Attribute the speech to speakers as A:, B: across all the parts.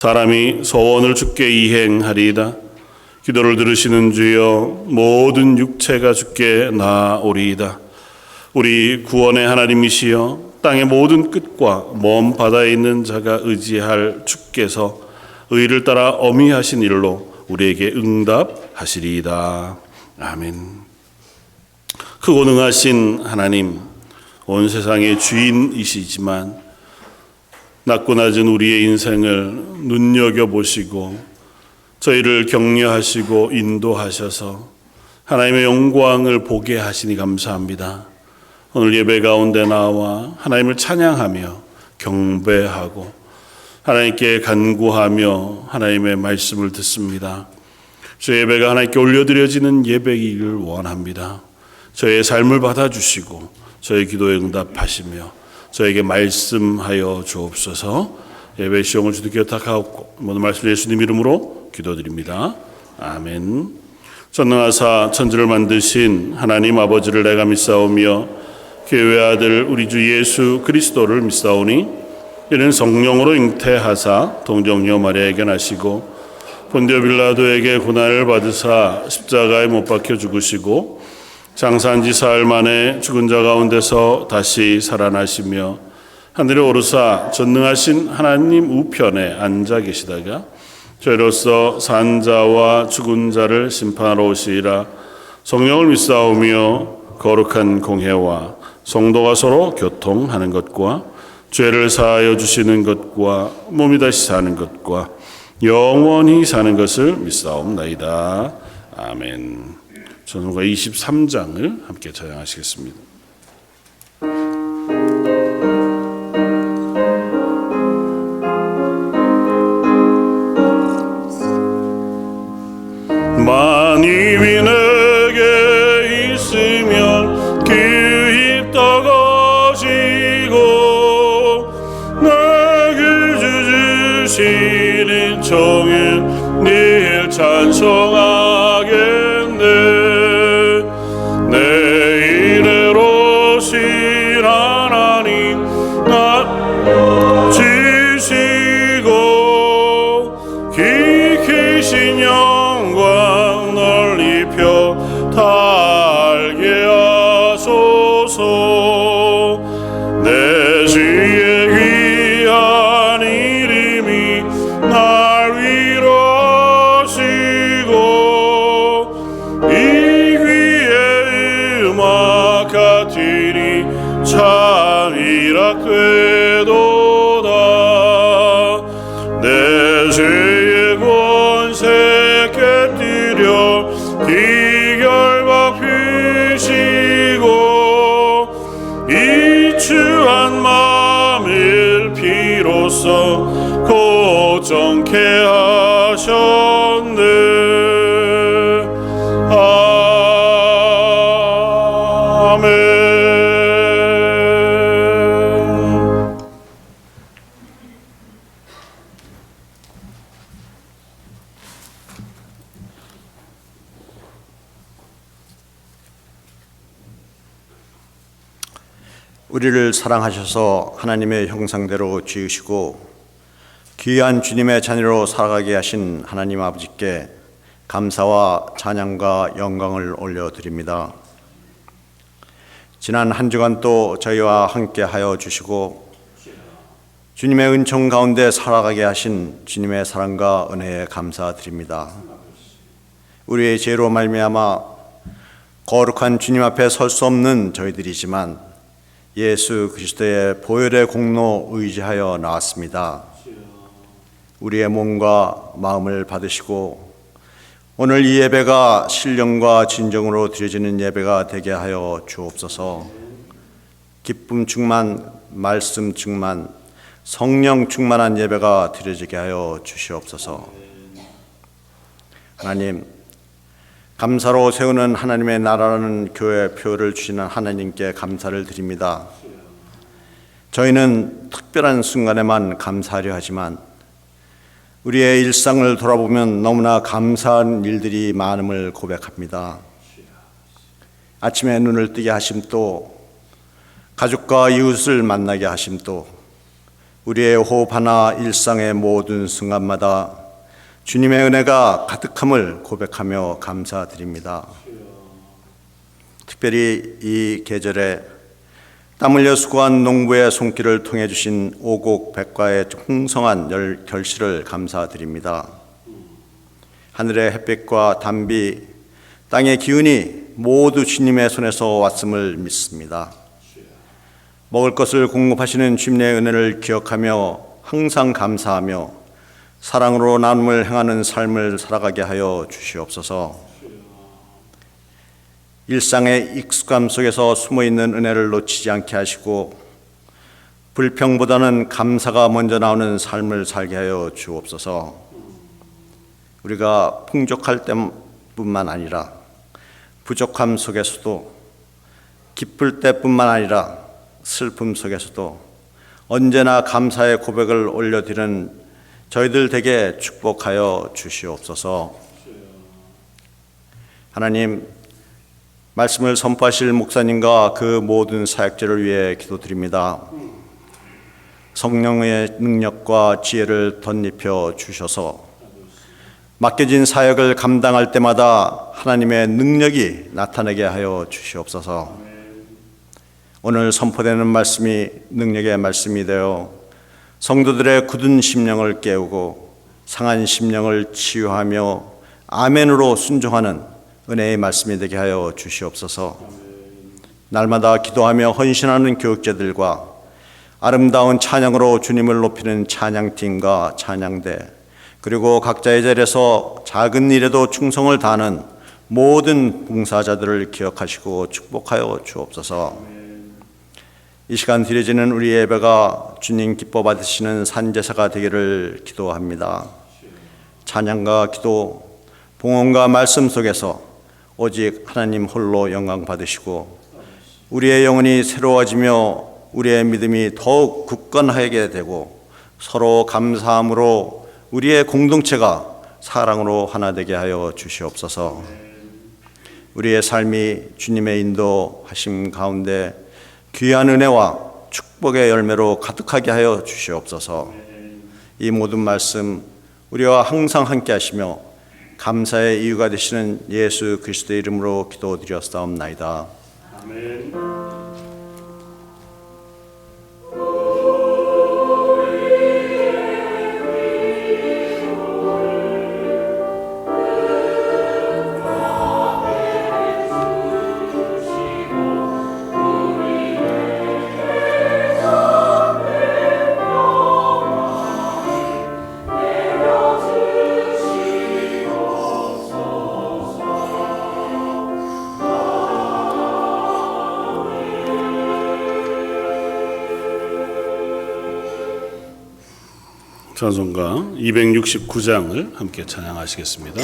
A: 사람이 소원을 주께 이행하리이다. 기도를 들으시는 주여, 모든 육체가 주께 나아오리이다. 우리 구원의 하나님이시여, 땅의 모든 끝과 먼 바다에 있는 자가 의지할 주께서 의를 따라 어미하신 일로 우리에게 응답하시리이다. 아멘. 크고 능하신 하나님, 온 세상의 주인이시지만 낮고 낮은 우리의 인생을 눈여겨보시고 저희를 격려하시고 인도하셔서 하나님의 영광을 보게 하시니 감사합니다. 오늘 예배 가운데 나와 하나님을 찬양하며 경배하고 하나님께 간구하며 하나님의 말씀을 듣습니다. 저희 예배가 하나님께 올려드려지는 예배이기를 원합니다. 저희의 삶을 받아주시고 저희 기도에 응답하시며 저에게 말씀하여 주옵소서. 예배 시험을 주님께 부탁하옵고 모든 말씀 예수님 이름으로 기도드립니다. 아멘. 전능하사 천지를 만드신 하나님 아버지를 내가 믿사오며 그의 아들 우리 주 예수 그리스도를 믿사오니 이는 성령으로 잉태하사 동정녀 마리아에게 나시고 본디오 빌라도에게 고난을 받으사 십자가에 못 박혀 죽으시고 장사한 지 사흘 만에 죽은 자 가운데서 다시 살아나시며 하늘에 오르사 전능하신 하나님 우편에 앉아 계시다가 저희로서 산 자와 죽은 자를 심판하러 오시리라. 성령을 믿사오며 거룩한 공회와 성도가 서로 교통하는 것과 죄를 사하여 주시는 것과 몸이 다시 사는 것과 영원히 사는 것을 믿사옵나이다. 아멘. 전후가 23장을 함께 찬양하시겠습니다. 만입이 내게 있으면 그 입 떠거지고 내게 주시는 종일 늘 찬송하겠네. 고정케 하셨네. 아멘.
B: 우리를 사랑하셔서 하나님의 형상대로 지으시고 귀한 주님의 자녀로 살아가게 하신 하나님 아버지께 감사와 찬양과 영광을 올려드립니다. 지난 한 주간 또 저희와 함께 하여 주시고 주님의 은총 가운데 살아가게 하신 주님의 사랑과 은혜에 감사드립니다. 우리의 죄로 말미암아 거룩한 주님 앞에 설 수 없는 저희들이지만 예수 그리스도의 보혈의 공로 의지하여 나왔습니다. 우리의 몸과 마음을 받으시고 오늘 이 예배가 신령과 진정으로 드려지는 예배가 되게 하여 주옵소서. 기쁨 충만, 말씀 충만, 성령 충만한 예배가 드려지게 하여 주시옵소서. 하나님, 감사로 세우는 하나님의 나라라는 교회 표를 주시는 하나님께 감사를 드립니다. 저희는 특별한 순간에만 감사하려 하지만 우리의 일상을 돌아보면 너무나 감사한 일들이 많음을 고백합니다. 아침에 눈을 뜨게 하심도, 가족과 이웃을 만나게 하심도, 우리의 호흡 하나 일상의 모든 순간마다 주님의 은혜가 가득함을 고백하며 감사드립니다. 특별히 이 계절에 땀 흘려 수고한 농부의 손길을 통해 주신 오곡 백과의 풍성한 결실을 감사드립니다. 하늘의 햇빛과 단비, 땅의 기운이 모두 주님의 손에서 왔음을 믿습니다. 먹을 것을 공급하시는 주님의 은혜를 기억하며 항상 감사하며 사랑으로 나눔을 행하는 삶을 살아가게 하여 주시옵소서. 일상의 익숙함 속에서 숨어있는 은혜를 놓치지 않게 하시고 불평보다는 감사가 먼저 나오는 삶을 살게 하여 주옵소서. 우리가 풍족할 때뿐만 아니라 부족함 속에서도, 기쁠 때뿐만 아니라 슬픔 속에서도 언제나 감사의 고백을 올려드리는 저희들 되게 축복하여 주시옵소서. 하나님, 말씀을 선포하실 목사님과 그 모든 사역자를 위해 기도드립니다. 성령의 능력과 지혜를 덧입혀 주셔서 맡겨진 사역을 감당할 때마다 하나님의 능력이 나타나게 하여 주시옵소서. 오늘 선포되는 말씀이 능력의 말씀이 되어 성도들의 굳은 심령을 깨우고 상한 심령을 치유하며 아멘으로 순종하는 은혜의 말씀이 되게 하여 주시옵소서. 날마다 기도하며 헌신하는 교육자들과 아름다운 찬양으로 주님을 높이는 찬양팀과 찬양대, 그리고 각자의 자리에서 작은 일에도 충성을 다하는 모든 봉사자들을 기억하시고 축복하여 주옵소서. 이 시간 드려지는 우리 예배가 주님 기뻐 받으시는 산제사가 되기를 기도합니다. 찬양과 기도, 봉헌과 말씀 속에서 오직 하나님 홀로 영광 받으시고 우리의 영혼이 새로워지며 우리의 믿음이 더욱 굳건하게 되고 서로 감사함으로 우리의 공동체가 사랑으로 하나 되게 하여 주시옵소서. 우리의 삶이 주님의 인도하심 가운데 귀한 은혜와 축복의 열매로 가득하게 하여 주시옵소서. 이 모든 말씀 우리와 항상 함께 하시며 감사의 이유가 되시는 예수 그리스도의 이름으로 기도드렸사옵나이다.
A: 아멘. 찬송가 269장을 함께 찬양하시겠습니다.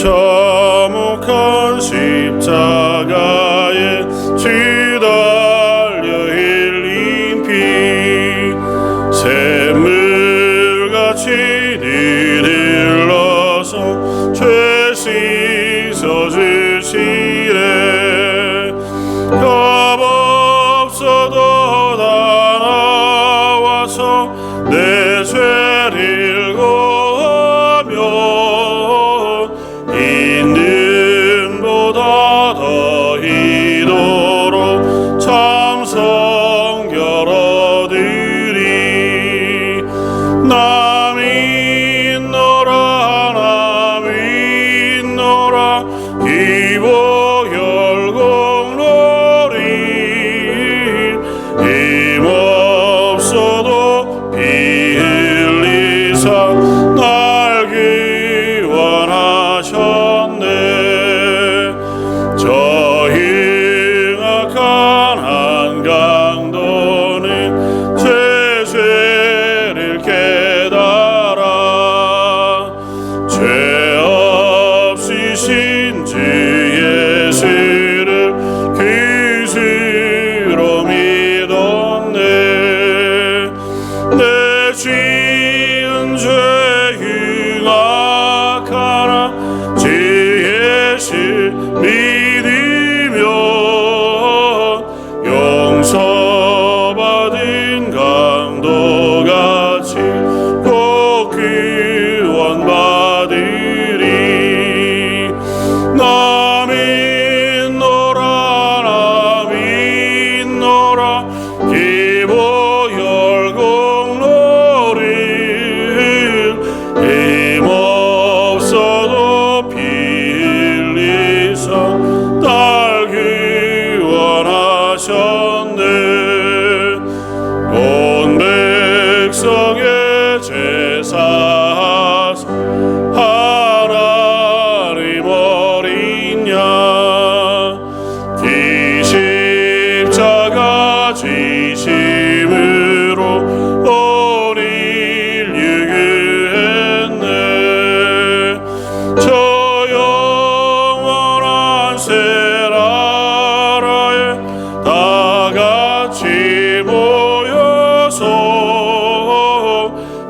A: 기차목한 십자가에 쥐달려 흘린 피 샘물같이 들일러서 죄 씻어주시래. 값없어도 다 나와서 내 죄를 고하며 있는보다 더 이도록 참성 겨뤄드리. 남이 있노라 남이 있노라 기보 열공로리. 힘없어도 피 흘리사 날 구원하셨네. 저 흉악한 한강도는 제 죄를 깨달아 죄 없으신 주의 지심으로 오늘 유교했네. 저 영원한 세라라에 다 같이 모여서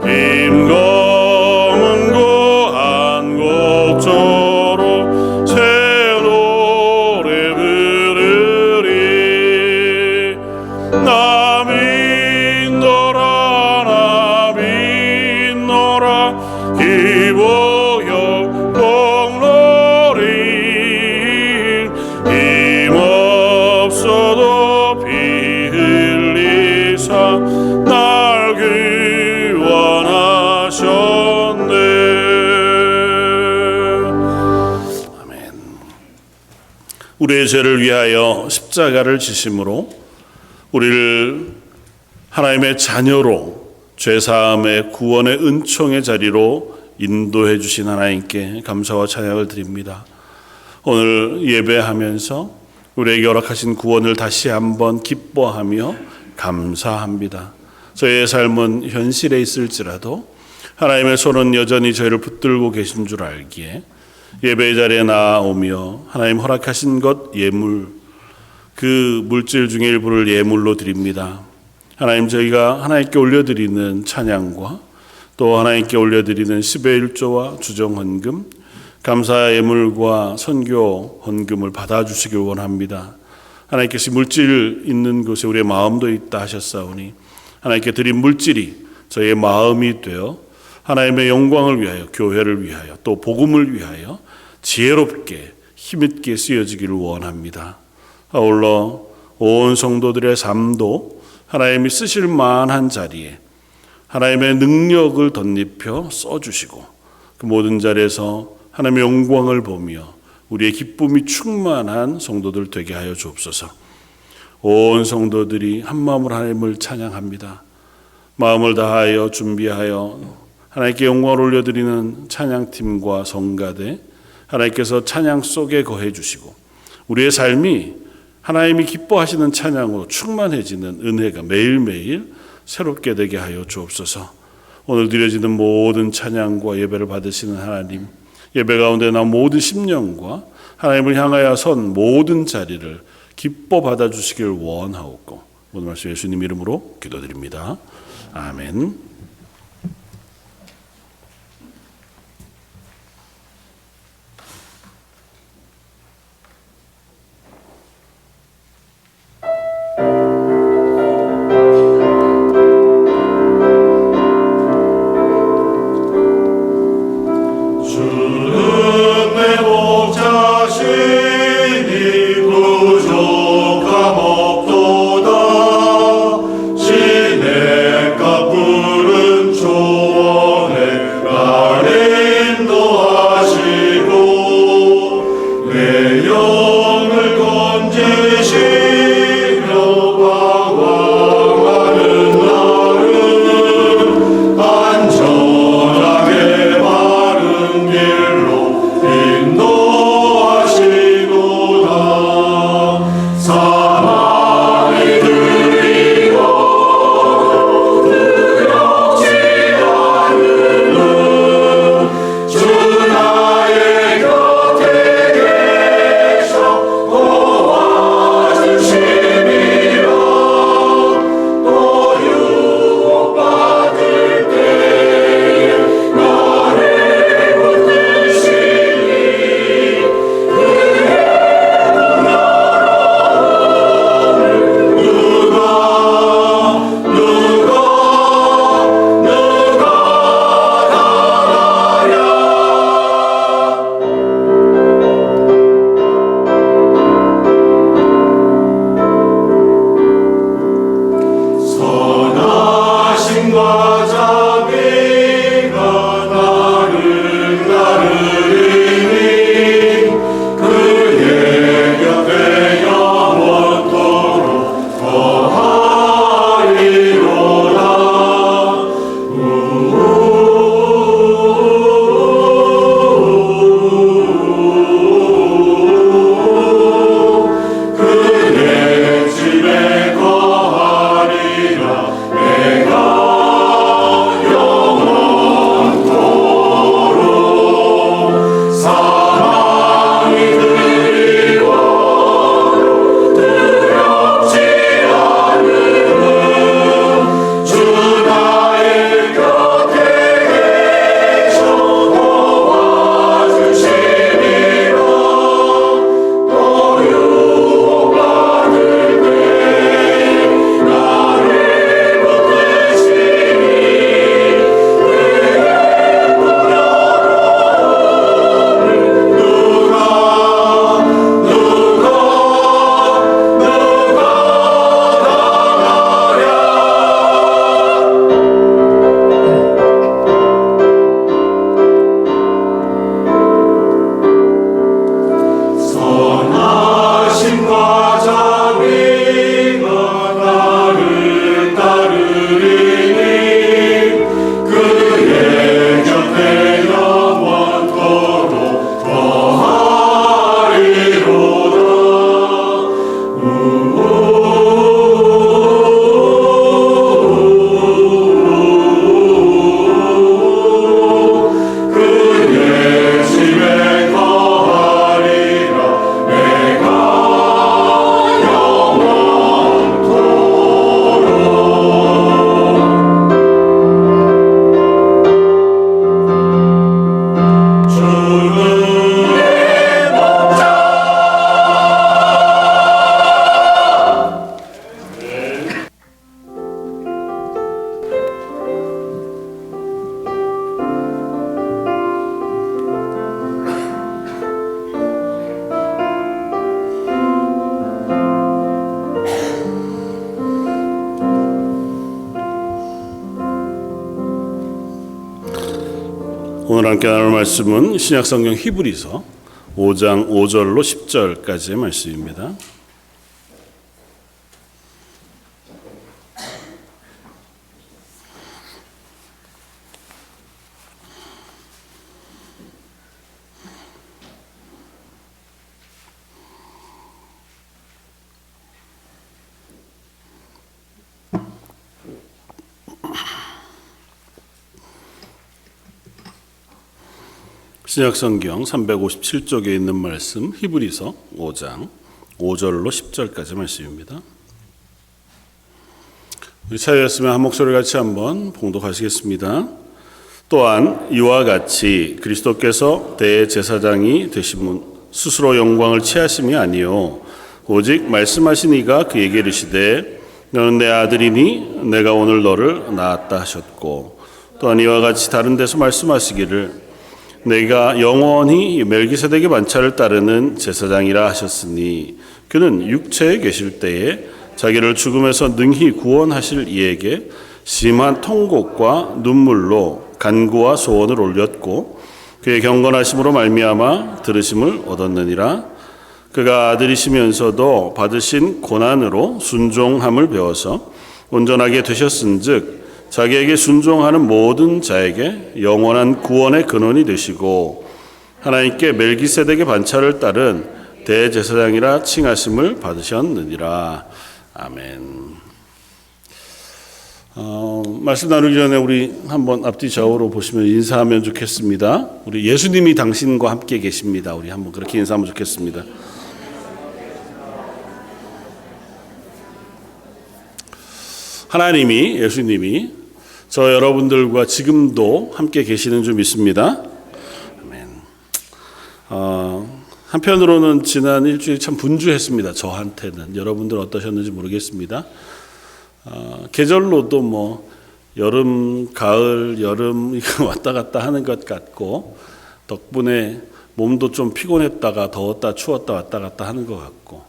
A: 빈 검은 고 한 곡조로 새 노래 부르리. 나 믿노라 나 믿노라 기보여 공로리. 힘없어도 피 흘리사 날 구원하셨네. 아멘. 우리의 죄를 위하여 십자가를 지심으로 우리를 하나님의 자녀로 죄사함의 구원의 은총의 자리로 인도해 주신 하나님께 감사와 찬양을 드립니다. 오늘 예배하면서 우리에게 허락하신 구원을 다시 한번 기뻐하며 감사합니다. 저희의 삶은 현실에 있을지라도 하나님의 손은 여전히 저희를 붙들고 계신 줄 알기에 예배 자리에 나아오며 하나님 허락하신 것 예물, 그 물질 중에 일부를 예물로 드립니다. 하나님, 저희가 하나님께 올려드리는 찬양과 또 하나님께 올려드리는 10의 1조와 주정헌금, 감사 예물과 선교 헌금을 받아주시길 원합니다. 하나님께서 물질 있는 곳에 우리의 마음도 있다 하셨사오니 하나님께 드린 물질이 저희의 마음이 되어 하나님의 영광을 위하여, 교회를 위하여, 또 복음을 위하여 지혜롭게 힘있게 쓰여지기를 원합니다. 아울러 온 성도들의 삶도 하나님이 쓰실 만한 자리에 하나님의 능력을 덧입혀 써주시고 그 모든 자리에서 하나님의 영광을 보며 우리의 기쁨이 충만한 성도들 되게 하여 주옵소서. 온 성도들이 한마음으로 하나님을 찬양합니다. 마음을 다하여 준비하여 하나님께 영광을 올려드리는 찬양팀과 성가대, 하나님께서 찬양 속에 거해 주시고 우리의 삶이 하나님이 기뻐하시는 찬양으로 충만해지는 은혜가 매일매일 새롭게 되게 하여 주옵소서. 오늘 드려지는 모든 찬양과 예배를 받으시는 하나님, 예배 가운데 나온 모든 심령과 하나님을 향하여 선 모든 자리를 기뻐 받아주시길 원하옵고 오늘 말씀 예수님 이름으로 기도드립니다. 아멘.
C: 주시옵소서.
A: 오늘 함께 나눌 말씀은 신약성경 히브리서 5장 5절로 10절까지의 말씀입니다. 신약성경 357쪽에 있는 말씀 히브리서 5장 5절로 10절까지 말씀입니다. 우리 차였으면 한 목소리 같이 한번 봉독하시겠습니다. 또한 이와 같이 그리스도께서 대제사장이 되심은 스스로 영광을 취하심이 아니요 오직 말씀하신 이가 그에게 이르시되 너는 내 아들이니 내가 오늘 너를 낳았다 하셨고 또한 이와 같이 다른 데서 말씀하시기를 내가 영원히 멜기세덱의 반차를 따르는 제사장이라 하셨으니 그는 육체에 계실 때에 자기를 죽음에서 능히 구원하실 이에게 심한 통곡과 눈물로 간구와 소원을 올렸고 그의 경건하심으로 말미암아 들으심을 얻었느니라. 그가 아들이시면서도 받으신 고난으로 순종함을 배워서 온전하게 되셨은즉 자기에게 순종하는 모든 자에게 영원한 구원의 근원이 되시고 하나님께 멜기세덱의 반차를 따른 대제사장이라 칭하심을 받으셨느니라. 아멘. 말씀 나누기 전에 우리 한번 앞뒤 좌우로 보시면 인사하면 좋겠습니다. 우리 예수님이 당신과 함께 계십니다. 우리 한번 그렇게 인사하면 좋겠습니다. 하나님이, 예수님이 저 여러분들과 지금도 함께 계시는 줄 믿습니다. 아멘. 한편으로는 지난 일주일 참 분주했습니다. 저한테는. 여러분들 어떠셨는지 모르겠습니다. 계절로도 뭐 여름, 가을, 여름 이거 왔다 갔다 하는 것 같고 덕분에 몸도 좀 피곤했다가 더웠다 추웠다 왔다 갔다 하는 것 같고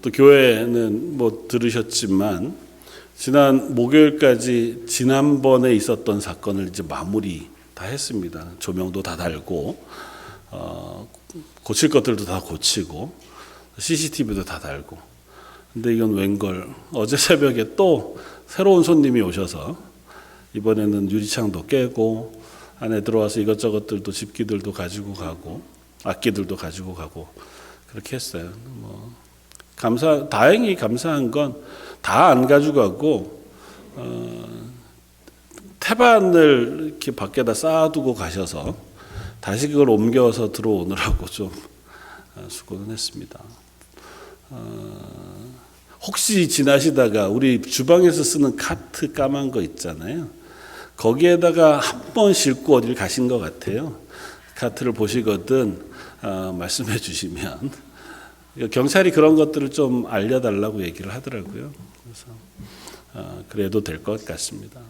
A: 또 교회는 뭐 들으셨지만 지난 목요일까지 지난번에 있었던 사건을 이제 마무리 다 했습니다. 조명도 다 달고 고칠 것들도 다 고치고 CCTV도 다 달고. 근데 이건 웬걸 어제 새벽에 또 새로운 손님이 오셔서 이번에는 유리창도 깨고 안에 들어와서 이것저것들도 집기들도 가지고 가고 악기들도 가지고 가고 그렇게 했어요. 뭐 다행히 감사한 건 다 안 가져가고 태반을 이렇게 밖에다 쌓아두고 가셔서 다시 그걸 옮겨서 들어오느라고 좀 수고는 했습니다. 혹시 지나시다가 우리 주방에서 쓰는 카트 까만 거 있잖아요. 거기에다가 한 번 싣고 어딜 가신 것 같아요. 카트를 보시거든 말씀해 주시면 경찰이 그런 것들을 좀 알려달라고 얘기를 하더라고요. 그래서 그래도 될 것 같습니다.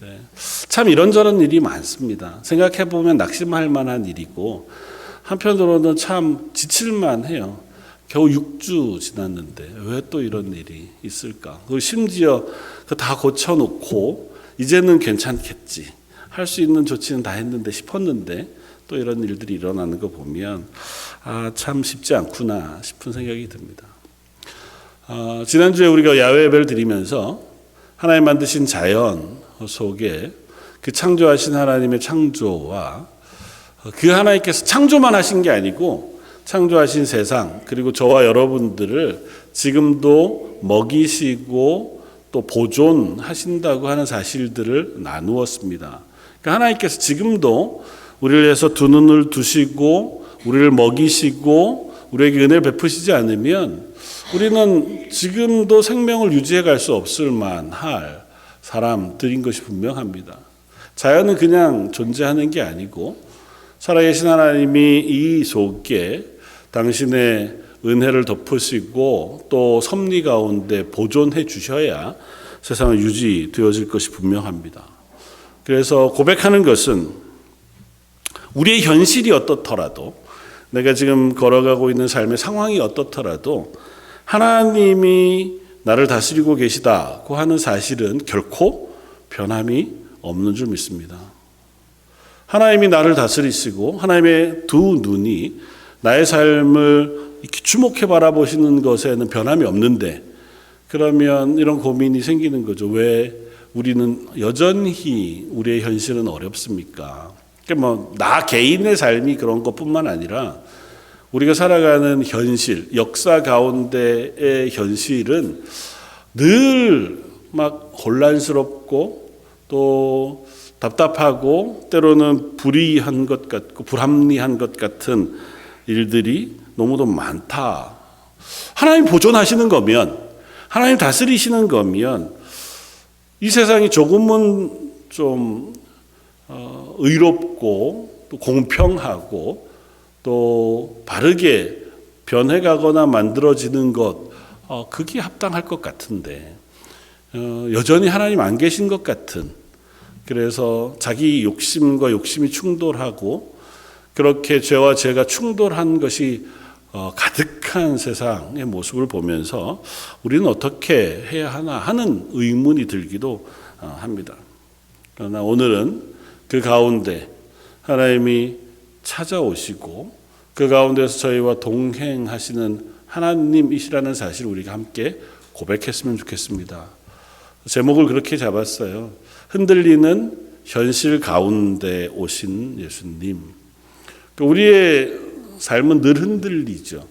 A: 네. 참 이런저런 일이 많습니다. 생각해 보면 낙심할 만한 일이고 한편으로는 참 지칠만 해요. 겨우 6주 지났는데 왜 또 이런 일이 있을까? 그리고 심지어 다 고쳐놓고 이제는 괜찮겠지. 할 수 있는 조치는 다 했는데 싶었는데 또 이런 일들이 일어나는 거 보면 참 쉽지 않구나 싶은 생각이 듭니다. 지난주에 우리가 야외 예배를 드리면서 하나님 만드신 자연 속에 그 창조하신 하나님의 창조와 그 하나님께서 창조만 하신 게 아니고 창조하신 세상 그리고 저와 여러분들을 지금도 먹이시고 또 보존하신다고 하는 사실들을 나누었습니다. 그러니까 하나님께서 지금도 우리를 위해서 두 눈을 두시고 우리를 먹이시고 우리에게 은혜를 베푸시지 않으면 우리는 지금도 생명을 유지해 갈 수 없을 만할 사람들인 것이 분명합니다. 자연은 그냥 존재하는 게 아니고 살아계신 하나님이 이 속에 당신의 은혜를 덮으시고 또 섭리 가운데 보존해 주셔야 세상은 유지되어질 것이 분명합니다. 그래서 고백하는 것은 우리의 현실이 어떻더라도 내가 지금 걸어가고 있는 삶의 상황이 어떻더라도 하나님이 나를 다스리고 계시다고 하는 사실은 결코 변함이 없는 줄 믿습니다. 하나님이 나를 다스리시고 하나님의 두 눈이 나의 삶을 이렇게 주목해 바라보시는 것에는 변함이 없는데, 그러면 이런 고민이 생기는 거죠. 왜 우리는 여전히 우리의 현실은 어렵습니까? 나 개인의 삶이 그런 것뿐만 아니라 우리가 살아가는 현실, 역사 가운데의 현실은 늘 막 혼란스럽고 또 답답하고 때로는 불이한 것 같고 불합리한 것 같은 일들이 너무도 많다. 하나님 보존하시는 거면, 하나님 다스리시는 거면 이 세상이 조금은 좀 의롭고 또 공평하고 또 바르게 변해가거나 만들어지는 것, 그게 합당할 것 같은데 여전히 하나님 안 계신 것 같은, 그래서 자기 욕심과 욕심이 충돌하고 그렇게 죄와 죄가 충돌한 것이 가득한 세상의 모습을 보면서 우리는 어떻게 해야 하나 하는 의문이 들기도 합니다. 그러나 오늘은 그 가운데 하나님이 찾아오시고 그 가운데서 저희와 동행하시는 하나님이시라는 사실을 우리가 함께 고백했으면 좋겠습니다. 제목을 그렇게 잡았어요. 흔들리는 현실 가운데 오신 예수님. 우리의 삶은 늘 흔들리죠.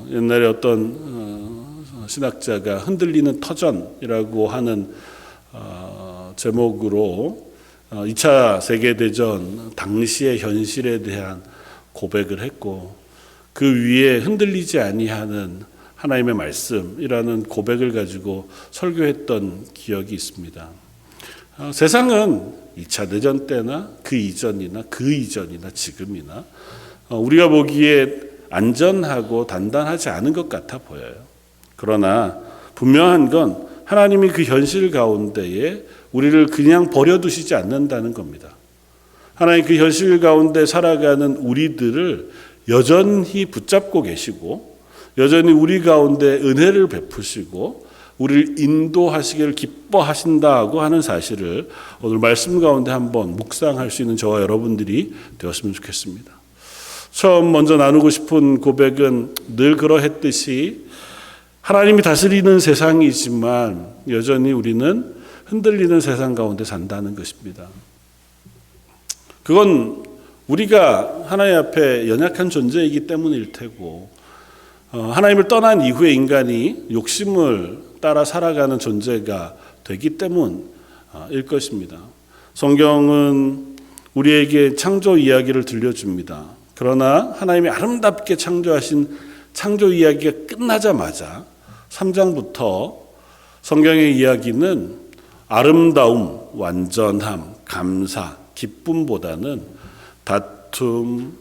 A: 옛날에 어떤 신학자가 흔들리는 터전이라고 하는 제목으로 2차 세계대전 당시의 현실에 대한 고백을 했고, 그 위에 흔들리지 아니하는 하나님의 말씀이라는 고백을 가지고 설교했던 기억이 있습니다. 세상은 2차 대전 때나 그 이전이나 지금이나 우리가 보기에 안전하고 단단하지 않은 것 같아 보여요. 그러나 분명한 건 하나님이 그 현실 가운데에 우리를 그냥 버려두시지 않는다는 겁니다. 하나님 그 현실 가운데 살아가는 우리들을 여전히 붙잡고 계시고 여전히 우리 가운데 은혜를 베푸시고 우리를 인도하시기를 기뻐하신다고 하는 사실을 오늘 말씀 가운데 한번 묵상할 수 있는 저와 여러분들이 되었으면 좋겠습니다. 처음 먼저 나누고 싶은 고백은 늘 그러했듯이 하나님이 다스리는 세상이지만 여전히 우리는 흔들리는 세상 가운데 산다는 것입니다. 그건 우리가 하나님 앞에 연약한 존재이기 때문일 테고, 하나님을 떠난 이후에 인간이 욕심을 따라 살아가는 존재가 되기 때문일 것입니다. 성경은 우리에게 창조 이야기를 들려줍니다. 그러나 하나님이 아름답게 창조하신 창조 이야기가 끝나자마자 3장부터 성경의 이야기는 아름다움, 완전함, 감사, 기쁨보다는 다툼,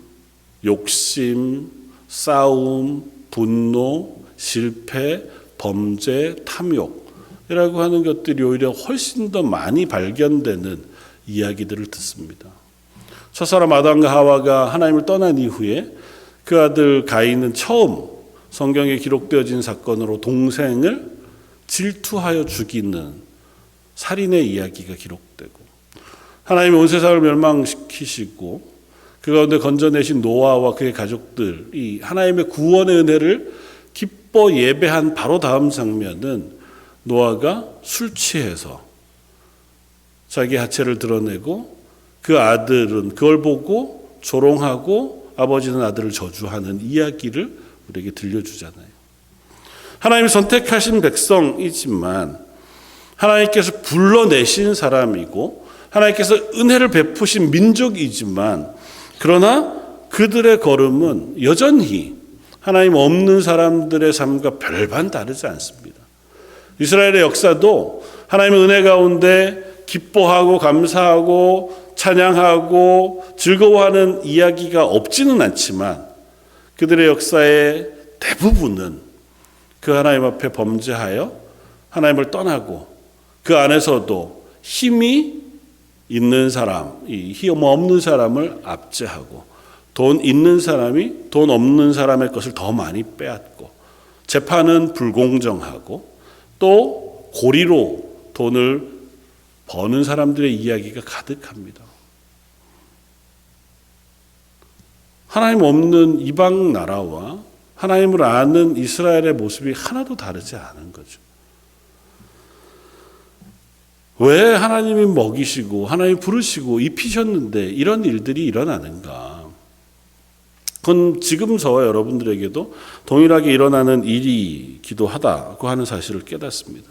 A: 욕심, 싸움, 분노, 실패, 범죄, 탐욕이라고 하는 것들이 오히려 훨씬 더 많이 발견되는 이야기들을 듣습니다. 첫사람 아담과 하와가 하나님을 떠난 이후에 그 아들 가인은 처음 성경에 기록되어진 사건으로 동생을 질투하여 죽이는 살인의 이야기가 기록되고, 하나님이 온 세상을 멸망시키시고 그 가운데 건져내신 노아와 그의 가족들이 하나님의 구원의 은혜를 기뻐 예배한 바로 다음 장면은 노아가 술 취해서 자기 하체를 드러내고 그 아들은 그걸 보고 조롱하고 아버지는 아들을 저주하는 이야기를 우리에게 들려주잖아요. 하나님이 선택하신 백성이지만 하나님께서 불러내신 사람이고 하나님께서 은혜를 베푸신 민족이지만, 그러나 그들의 걸음은 여전히 하나님 없는 사람들의 삶과 별반 다르지 않습니다. 이스라엘의 역사도 하나님의 은혜 가운데 기뻐하고 감사하고 찬양하고 즐거워하는 이야기가 없지는 않지만 그들의 역사의 대부분은 그 하나님 앞에 범죄하여 하나님을 떠나고 그 안에서도 힘이 있는 사람, 힘 없는 사람을 압제하고 돈 있는 사람이 돈 없는 사람의 것을 더 많이 빼앗고 재판은 불공정하고 또 고리로 돈을 버는 사람들의 이야기가 가득합니다. 하나님 없는 이방 나라와 하나님을 아는 이스라엘의 모습이 하나도 다르지 않은 거죠. 왜 하나님이 먹이시고 하나님이 부르시고 입히셨는데 이런 일들이 일어나는가? 그건 지금 저와 여러분들에게도 동일하게 일어나는 일이기도 하다고 하는 사실을 깨닫습니다.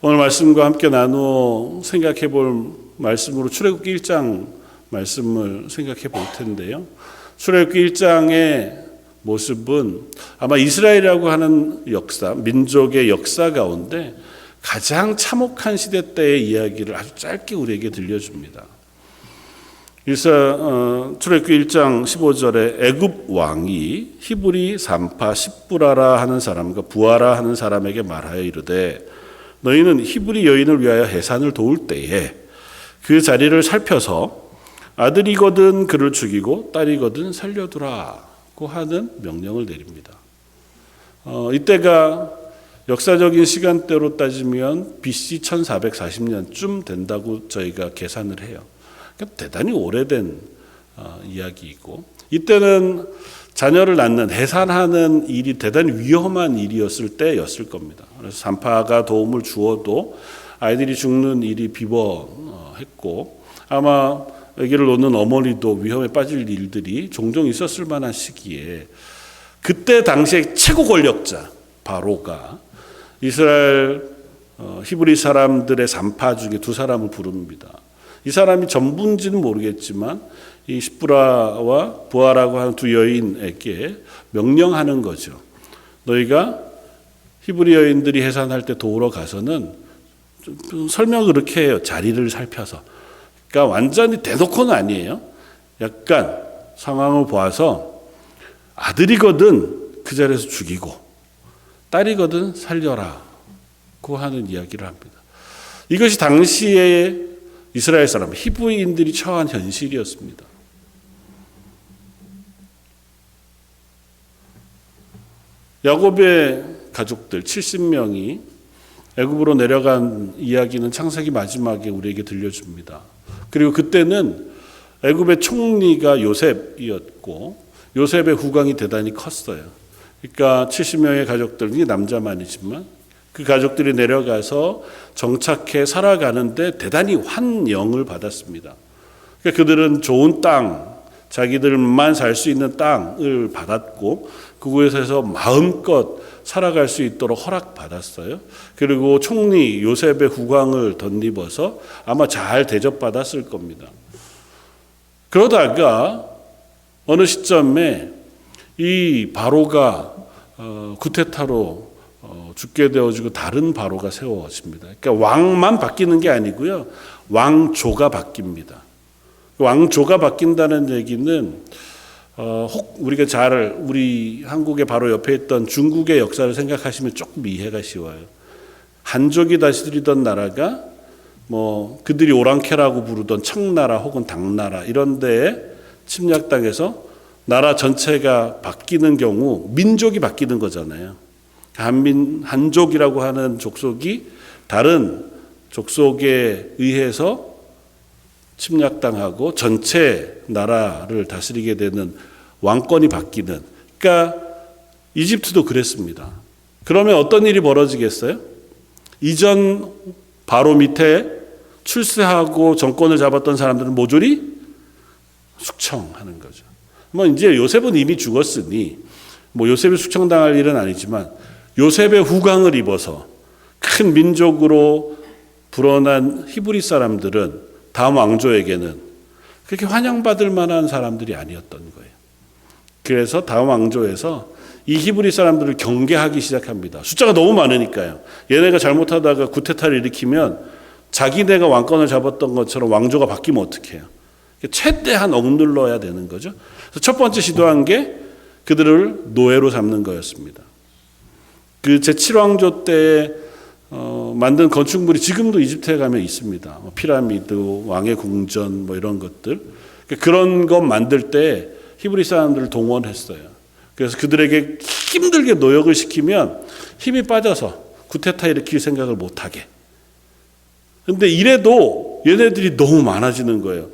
A: 오늘 말씀과 함께 나누어 생각해 볼 말씀으로 출애굽기 1장 말씀을 생각해 볼 텐데요. 출애굽기 1장의 모습은 아마 이스라엘이라고 하는 역사, 민족의 역사 가운데 가장 참혹한 시대 때의 이야기를 아주 짧게 우리에게 들려줍니다. 출애굽기 1장 15절에 애굽 왕이 히브리 산파 십부라라 하는 사람과 부하라 하는 사람에게 말하여 이르되 너희는 히브리 여인을 위하여 해산을 도울 때에 그 자리를 살펴서 아들이거든 그를 죽이고 딸이거든 살려두라고 하는 명령을 내립니다. 이때가 역사적인 시간대로 따지면 BC 1440년쯤 된다고 저희가 계산을 해요. 그러니까 대단히 오래된 이야기이고 이때는 자녀를 낳는 해산하는 일이 대단히 위험한 일이었을 때였을 겁니다. 그래서 산파가 도움을 주어도 아이들이 죽는 일이 비범했고 아마 아기를 놓는 어머니도 위험에 빠질 일들이 종종 있었을 만한 시기에 그때 당시에 최고 권력자 바로가 이스라엘 히브리 사람들의 산파 중에 두 사람을 부릅니다. 이 사람이 전부인지는 모르겠지만 이 십부라와 부하라고 하는 두 여인에게 명령하는 거죠. 너희가 히브리 여인들이 해산할 때 도우러 가서는 설명을 그렇게 해요. 자리를 살펴서. 그러니까 완전히 대놓고는 아니에요. 약간 상황을 보아서 아들이거든 그 자리에서 죽이고 딸이거든 살려라고 하는 이야기를 합니다. 이것이 당시에 이스라엘 사람, 히브리인들이 처한 현실이었습니다. 야곱의 가족들 70명이 애굽으로 내려간 이야기는 창세기 마지막에 우리에게 들려줍니다. 그리고 그때는 애굽의 총리가 요셉이었고 요셉의 후광이 대단히 컸어요. 그러니까 70명의 가족들이 남자만이지만 그 가족들이 내려가서 정착해 살아가는데 대단히 환영을 받았습니다. 그러니까 그들은 좋은 땅, 자기들만 살 수 있는 땅을 받았고 그곳에서 마음껏 살아갈 수 있도록 허락받았어요. 그리고 총리 요셉의 후광을 덧입어서 아마 잘 대접받았을 겁니다. 그러다가 어느 시점에 이 바로가 구테타로 죽게 되어지고 다른 바로가 세워집니다. 그러니까 왕만 바뀌는 게 아니고요. 왕조가 바뀝니다. 왕조가 바뀐다는 얘기는 혹 우리가 우리 한국의 바로 옆에 있던 중국의 역사를 생각하시면 조금 이해가 쉬워요. 한족이 다스리던 나라가 그들이 오랑캐라고 부르던 청나라 혹은 당나라 이런 데에 침략당해서 나라 전체가 바뀌는 경우 민족이 바뀌는 거잖아요. 한족이라고 하는 족속이 다른 족속에 의해서 침략당하고 전체 나라를 다스리게 되는 왕권이 바뀌는. 그러니까 이집트도 그랬습니다. 그러면 어떤 일이 벌어지겠어요? 이전 바로 밑에 출세하고 정권을 잡았던 사람들은 모조리 숙청하는 거죠. 이제 요셉은 이미 죽었으니 요셉이 숙청당할 일은 아니지만 요셉의 후광을 입어서 큰 민족으로 불어난 히브리 사람들은 다음 왕조에게는 그렇게 환영받을 만한 사람들이 아니었던 거예요. 그래서 다음 왕조에서 이 히브리 사람들을 경계하기 시작합니다. 숫자가 너무 많으니까요. 얘네가 잘못하다가 구테타를 일으키면 자기네가 왕권을 잡았던 것처럼 왕조가 바뀌면 어떡해요? 최대한 억눌러야 되는 거죠. 그래서 첫 번째 시도한 게 그들을 노예로 삼는 거였습니다. 그 제7왕조 때 만든 건축물이 지금도 이집트에 가면 있습니다. 피라미드, 왕의 궁전 이런 것들. 그런 것 만들 때 히브리 사람들을 동원했어요. 그래서 그들에게 힘들게 노역을 시키면 힘이 빠져서 구테타 일으킬 생각을 못하게. 근데 이래도 얘네들이 너무 많아지는 거예요.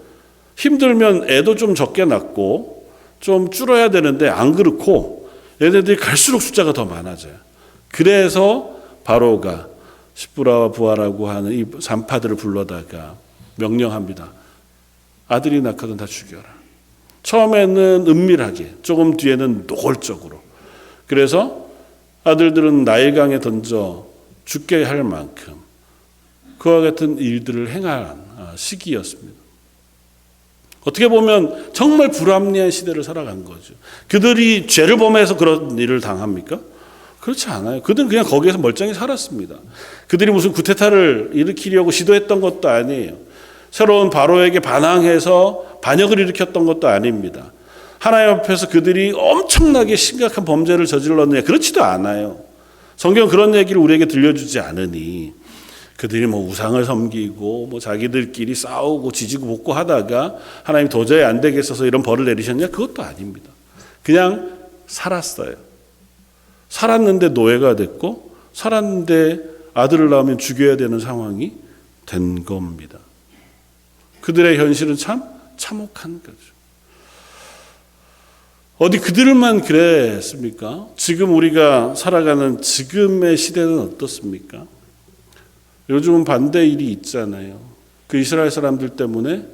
A: 힘들면 애도 좀 적게 낳고 좀 줄어야 되는데 안 그렇고 얘네들이 갈수록 숫자가 더 많아져요. 그래서 바로가 시브라와 부하라고 하는 이 산파들을 불러다가 명령합니다. 아들이 낳거든 다 죽여라. 처음에는 은밀하게, 조금 뒤에는 노골적으로. 그래서 아들들은 나일강에 던져 죽게 할 만큼 그와 같은 일들을 행한 시기였습니다. 어떻게 보면 정말 불합리한 시대를 살아간 거죠. 그들이 죄를 범해서 그런 일을 당합니까? 그렇지 않아요. 그들은 그냥 거기에서 멀쩡히 살았습니다. 그들이 무슨 쿠데타를 일으키려고 시도했던 것도 아니에요. 새로운 바로에게 반항해서 반역을 일으켰던 것도 아닙니다. 하나님 앞에서 그들이 엄청나게 심각한 범죄를 저질렀느냐? 그렇지도 않아요. 성경은 그런 얘기를 우리에게 들려주지 않으니 그들이 뭐 우상을 섬기고 뭐 자기들끼리 싸우고 지지고 볶고 하다가 하나님 도저히 안 되겠어서 이런 벌을 내리셨냐? 그것도 아닙니다. 그냥 살았어요. 살았는데 노예가 됐고 살았는데 아들을 낳으면 죽여야 되는 상황이 된 겁니다. 그들의 현실은 참 참혹한 거죠. 어디 그들만 그랬습니까? 지금 우리가 살아가는 지금의 시대는 어떻습니까? 요즘은 반대 일이 있잖아요. 그 이스라엘 사람들 때문에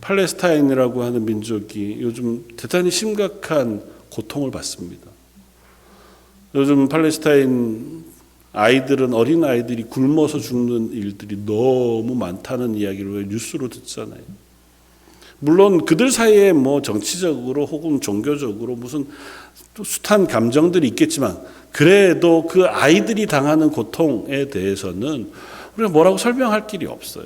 A: 팔레스타인이라고 하는 민족이 요즘 대단히 심각한 고통을 받습니다. 요즘 팔레스타인 아이들은, 어린 아이들이 굶어서 죽는 일들이 너무 많다는 이야기를 뉴스로 듣잖아요. 물론 그들 사이에 뭐 정치적으로 혹은 종교적으로 무슨 또 숱한 감정들이 있겠지만 그래도 그 아이들이 당하는 고통에 대해서는 우리가 뭐라고 설명할 길이 없어요.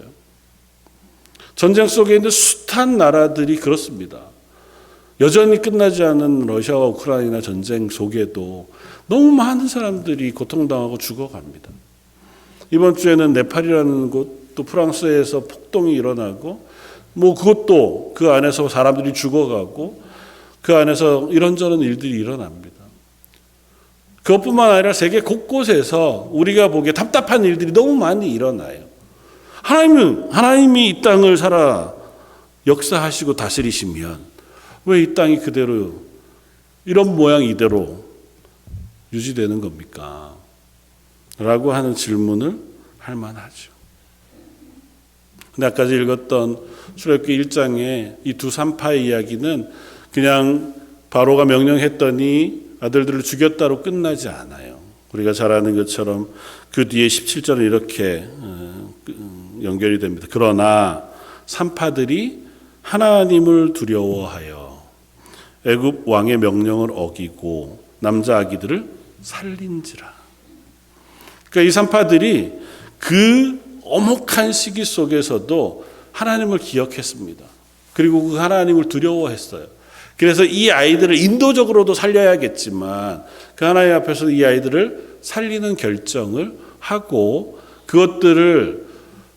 A: 전쟁 속에 있는 숱한 나라들이 그렇습니다. 여전히 끝나지 않은 러시아와 우크라이나 전쟁 속에도 너무 많은 사람들이 고통당하고 죽어갑니다. 이번 주에는 네팔이라는 곳, 또 프랑스에서 폭동이 일어나고 뭐 그것도 그 안에서 사람들이 죽어가고 그 안에서 이런저런 일들이 일어납니다. 그것뿐만 아니라 세계 곳곳에서 우리가 보기에 답답한 일들이 너무 많이 일어나요. 하나님이 이 땅을 살아 역사하시고 다스리시면 왜 이 땅이 그대로 이런 모양 이대로 유지되는 겁니까? 라고 하는 질문을 할 만하죠. 근데 아까 읽었던 출애굽기 1장의 이 두 산파의 이야기는 그냥 바로가 명령했더니 아들들을 죽였다로 끝나지 않아요. 우리가 잘 아는 것처럼 그 뒤에 17절은 이렇게 연결이 됩니다. 그러나 산파들이 하나님을 두려워하여 애굽 왕의 명령을 어기고 남자 아기들을 살린지라. 그러니까 이 산파들이 그 엄혹한 시기 속에서도 하나님을 기억했습니다. 그리고 그 하나님을 두려워했어요. 그래서 이 아이들을 인도적으로도 살려야겠지만 그 하나님 앞에서 이 아이들을 살리는 결정을 하고 그것들을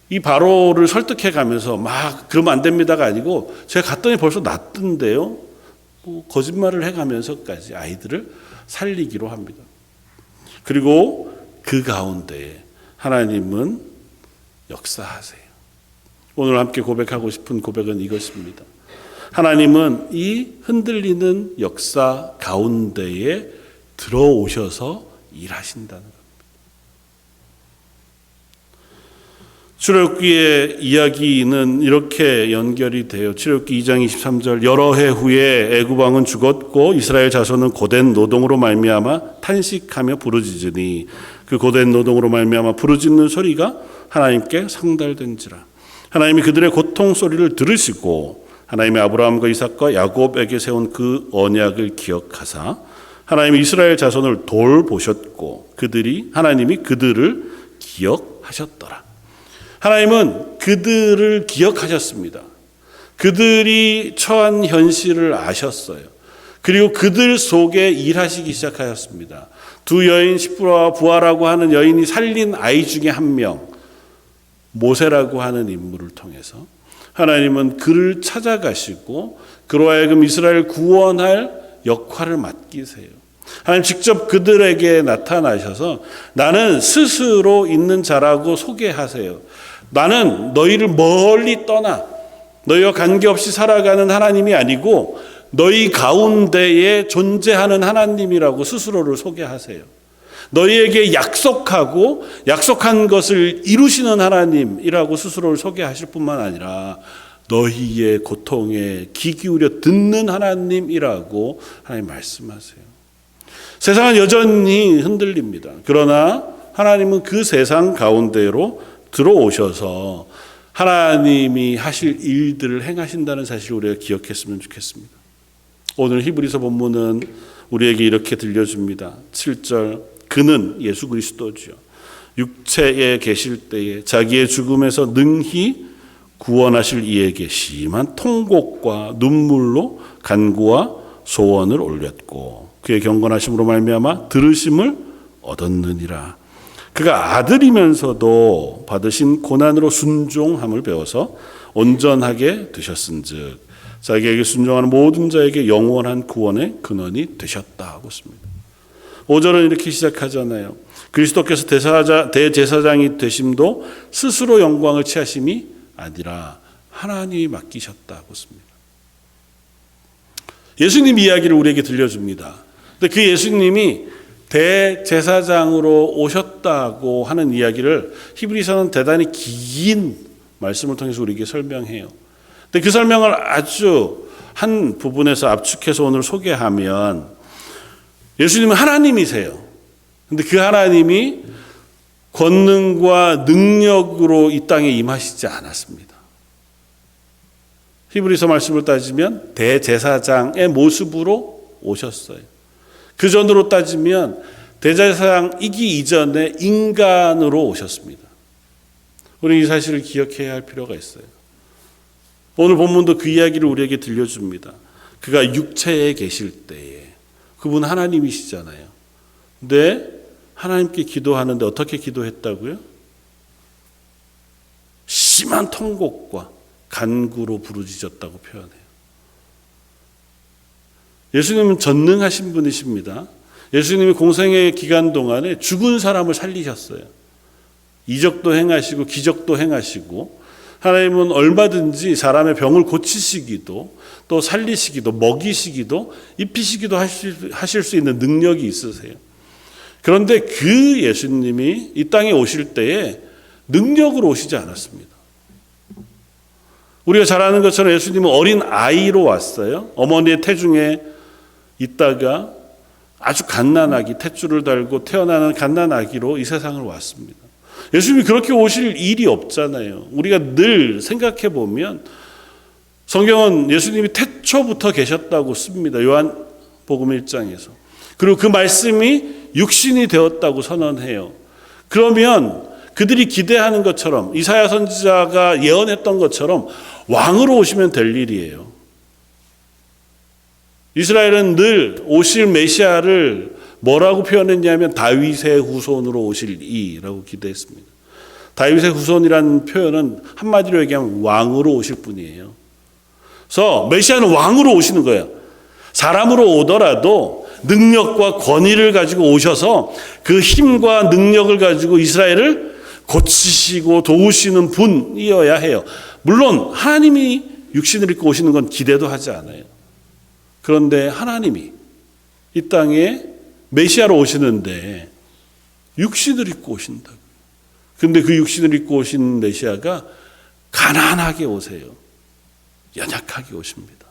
A: 이 바로를 설득해 가면서 막 그러면 안 됩니다가 아니고 제가 갔더니 벌써 낫던데요. 거짓말을 해가면서까지 아이들을 살리기로 합니다. 그리고 그 가운데 하나님은 역사하세요. 오늘 함께 고백하고 싶은 고백은 이것입니다. 하나님은 이 흔들리는 역사 가운데에 들어오셔서 일하신다는 겁니다. 출애굽기의 이야기는 이렇게 연결이 돼요. 출애굽기 2장 23절 여러 해 후에 애굽 왕은 죽었고 이스라엘 자손은 고된 노동으로 말미암아 탄식하며 부르짖으니 그 고된 노동으로 말미암아 부르짖는 소리가 하나님께 상달된지라. 하나님이 그들의 고통 소리를 들으시고 하나님의 아브라함과 이삭과 야곱에게 세운 그 언약을 기억하사 하나님이 이스라엘 자손을 돌보셨고 하나님이 그들을 기억하셨더라. 하나님은 그들을 기억하셨습니다. 그들이 처한 현실을 아셨어요. 그리고 그들 속에 일하시기 시작하셨습니다. 두 여인 시프라와 부하라고 하는 여인이 살린 아이 중에 한 명, 모세라고 하는 인물을 통해서 하나님은 그를 찾아가시고 그로 하여금 이스라엘 구원할 역할을 맡기세요. 하나님 직접 그들에게 나타나셔서 나는 스스로 있는 자라고 소개하세요. 나는 너희를 멀리 떠나 너희와 관계없이 살아가는 하나님이 아니고 너희 가운데에 존재하는 하나님이라고 스스로를 소개하세요. 너희에게 약속하고 약속한 것을 이루시는 하나님이라고 스스로를 소개하실 뿐만 아니라 너희의 고통에 귀 기울여 듣는 하나님이라고 하나님 말씀하세요. 세상은 여전히 흔들립니다. 그러나 하나님은 그 세상 가운데로 들어오셔서 하나님이 하실 일들을 행하신다는 사실을 우리가 기억했으면 좋겠습니다. 오늘 히브리서 본문은 우리에게 이렇게 들려줍니다. 7절, 그는 예수 그리스도죠. 육체에 계실 때에 자기의 죽음에서 능히 구원하실 이에게 심한 통곡과 눈물로 간구와 소원을 올렸고 그의 경건하심으로 말미암아 들으심을 얻었느니라. 그가 아들이면서도 받으신 고난으로 순종함을 배워서 온전하게 되셨은즉 자기에게 순종하는 모든 자에게 영원한 구원의 근원이 되셨다 하고 있습니다. 5절은 이렇게 시작하잖아요. 그리스도께서 대제사장이 되심도 스스로 영광을 취하심이 아니라 하나님이 맡기셨다 하고 있습니다. 예수님 이야기를 우리에게 들려줍니다. 근데 그 예수님이 대제사장으로 오셨다고 하는 이야기를 히브리서는 대단히 긴 말씀을 통해서 우리에게 설명해요. 근데 그 설명을 아주 한 부분에서 압축해서 오늘 소개하면 예수님은 하나님이세요. 근데 그 하나님이 권능과 능력으로 이 땅에 임하시지 않았습니다. 히브리서 말씀을 따지면 대제사장의 모습으로 오셨어요. 그 전으로 따지면 대제사장이기 이전에 인간으로 오셨습니다. 우리 이 사실을 기억해야 할 필요가 있어요. 오늘 본문도 그 이야기를 우리에게 들려줍니다. 그가 육체에 계실 때에 그분 하나님이시잖아요. 근데 하나님께 기도하는데 어떻게 기도했다고요? 심한 통곡과 간구로 부르짖었다고 표현해요. 예수님은 전능하신 분이십니다. 예수님이 공생의 기간 동안에 죽은 사람을 살리셨어요. 이적도 행하시고 기적도 행하시고 하나님은 얼마든지 사람의 병을 고치시기도 또 살리시기도 먹이시기도 입히시기도 하실 수 있는 능력이 있으세요. 그런데 그 예수님이 이 땅에 오실 때에 능력으로 오시지 않았습니다. 우리가 잘 아는 것처럼 예수님은 어린 아이로 왔어요. 어머니의 태중에 있다가 아주 갓난아기, 탯줄을 달고 태어나는 갓난아기로 이 세상을 왔습니다. 예수님이 그렇게 오실 일이 없잖아요. 우리가 늘 생각해 보면 성경은 예수님이 태초부터 계셨다고 씁니다. 요한복음 1장에서. 그리고 그 말씀이 육신이 되었다고 선언해요. 그러면 그들이 기대하는 것처럼 이사야 선지자가 예언했던 것처럼 왕으로 오시면 될 일이에요. 이스라엘은 늘 오실 메시아를 뭐라고 표현했냐면 다윗의 후손으로 오실 이라고 기대했습니다. 다윗의 후손이라는 표현은 한마디로 얘기하면 왕으로 오실 분이에요. 그래서 메시아는 왕으로 오시는 거예요. 사람으로 오더라도 능력과 권위를 가지고 오셔서 그 힘과 능력을 가지고 이스라엘을 고치시고 도우시는 분이어야 해요. 물론 하나님이 육신을 입고 오시는 건 기대도 하지 않아요. 그런데 하나님이 이 땅에 메시아로 오시는데 육신을 입고 오신다고요. 그런데 그 육신을 입고 오신 메시아가 가난하게 오세요. 연약하게 오십니다.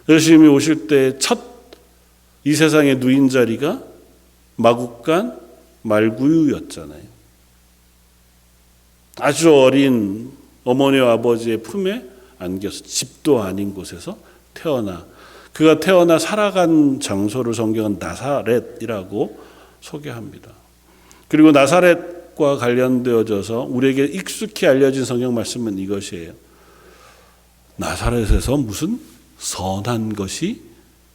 A: 예수님이 오실 때 첫 이 세상의 누인 자리가 마국간 말구유였잖아요. 아주 어린 어머니와 아버지의 품에 안겨서 집도 아닌 곳에서 그가 태어나 살아간 장소를 성경은 나사렛이라고 소개합니다. 그리고 나사렛과 관련되어져서 우리에게 익숙히 알려진 성경 말씀은 이것이에요. 나사렛에서 무슨 선한 것이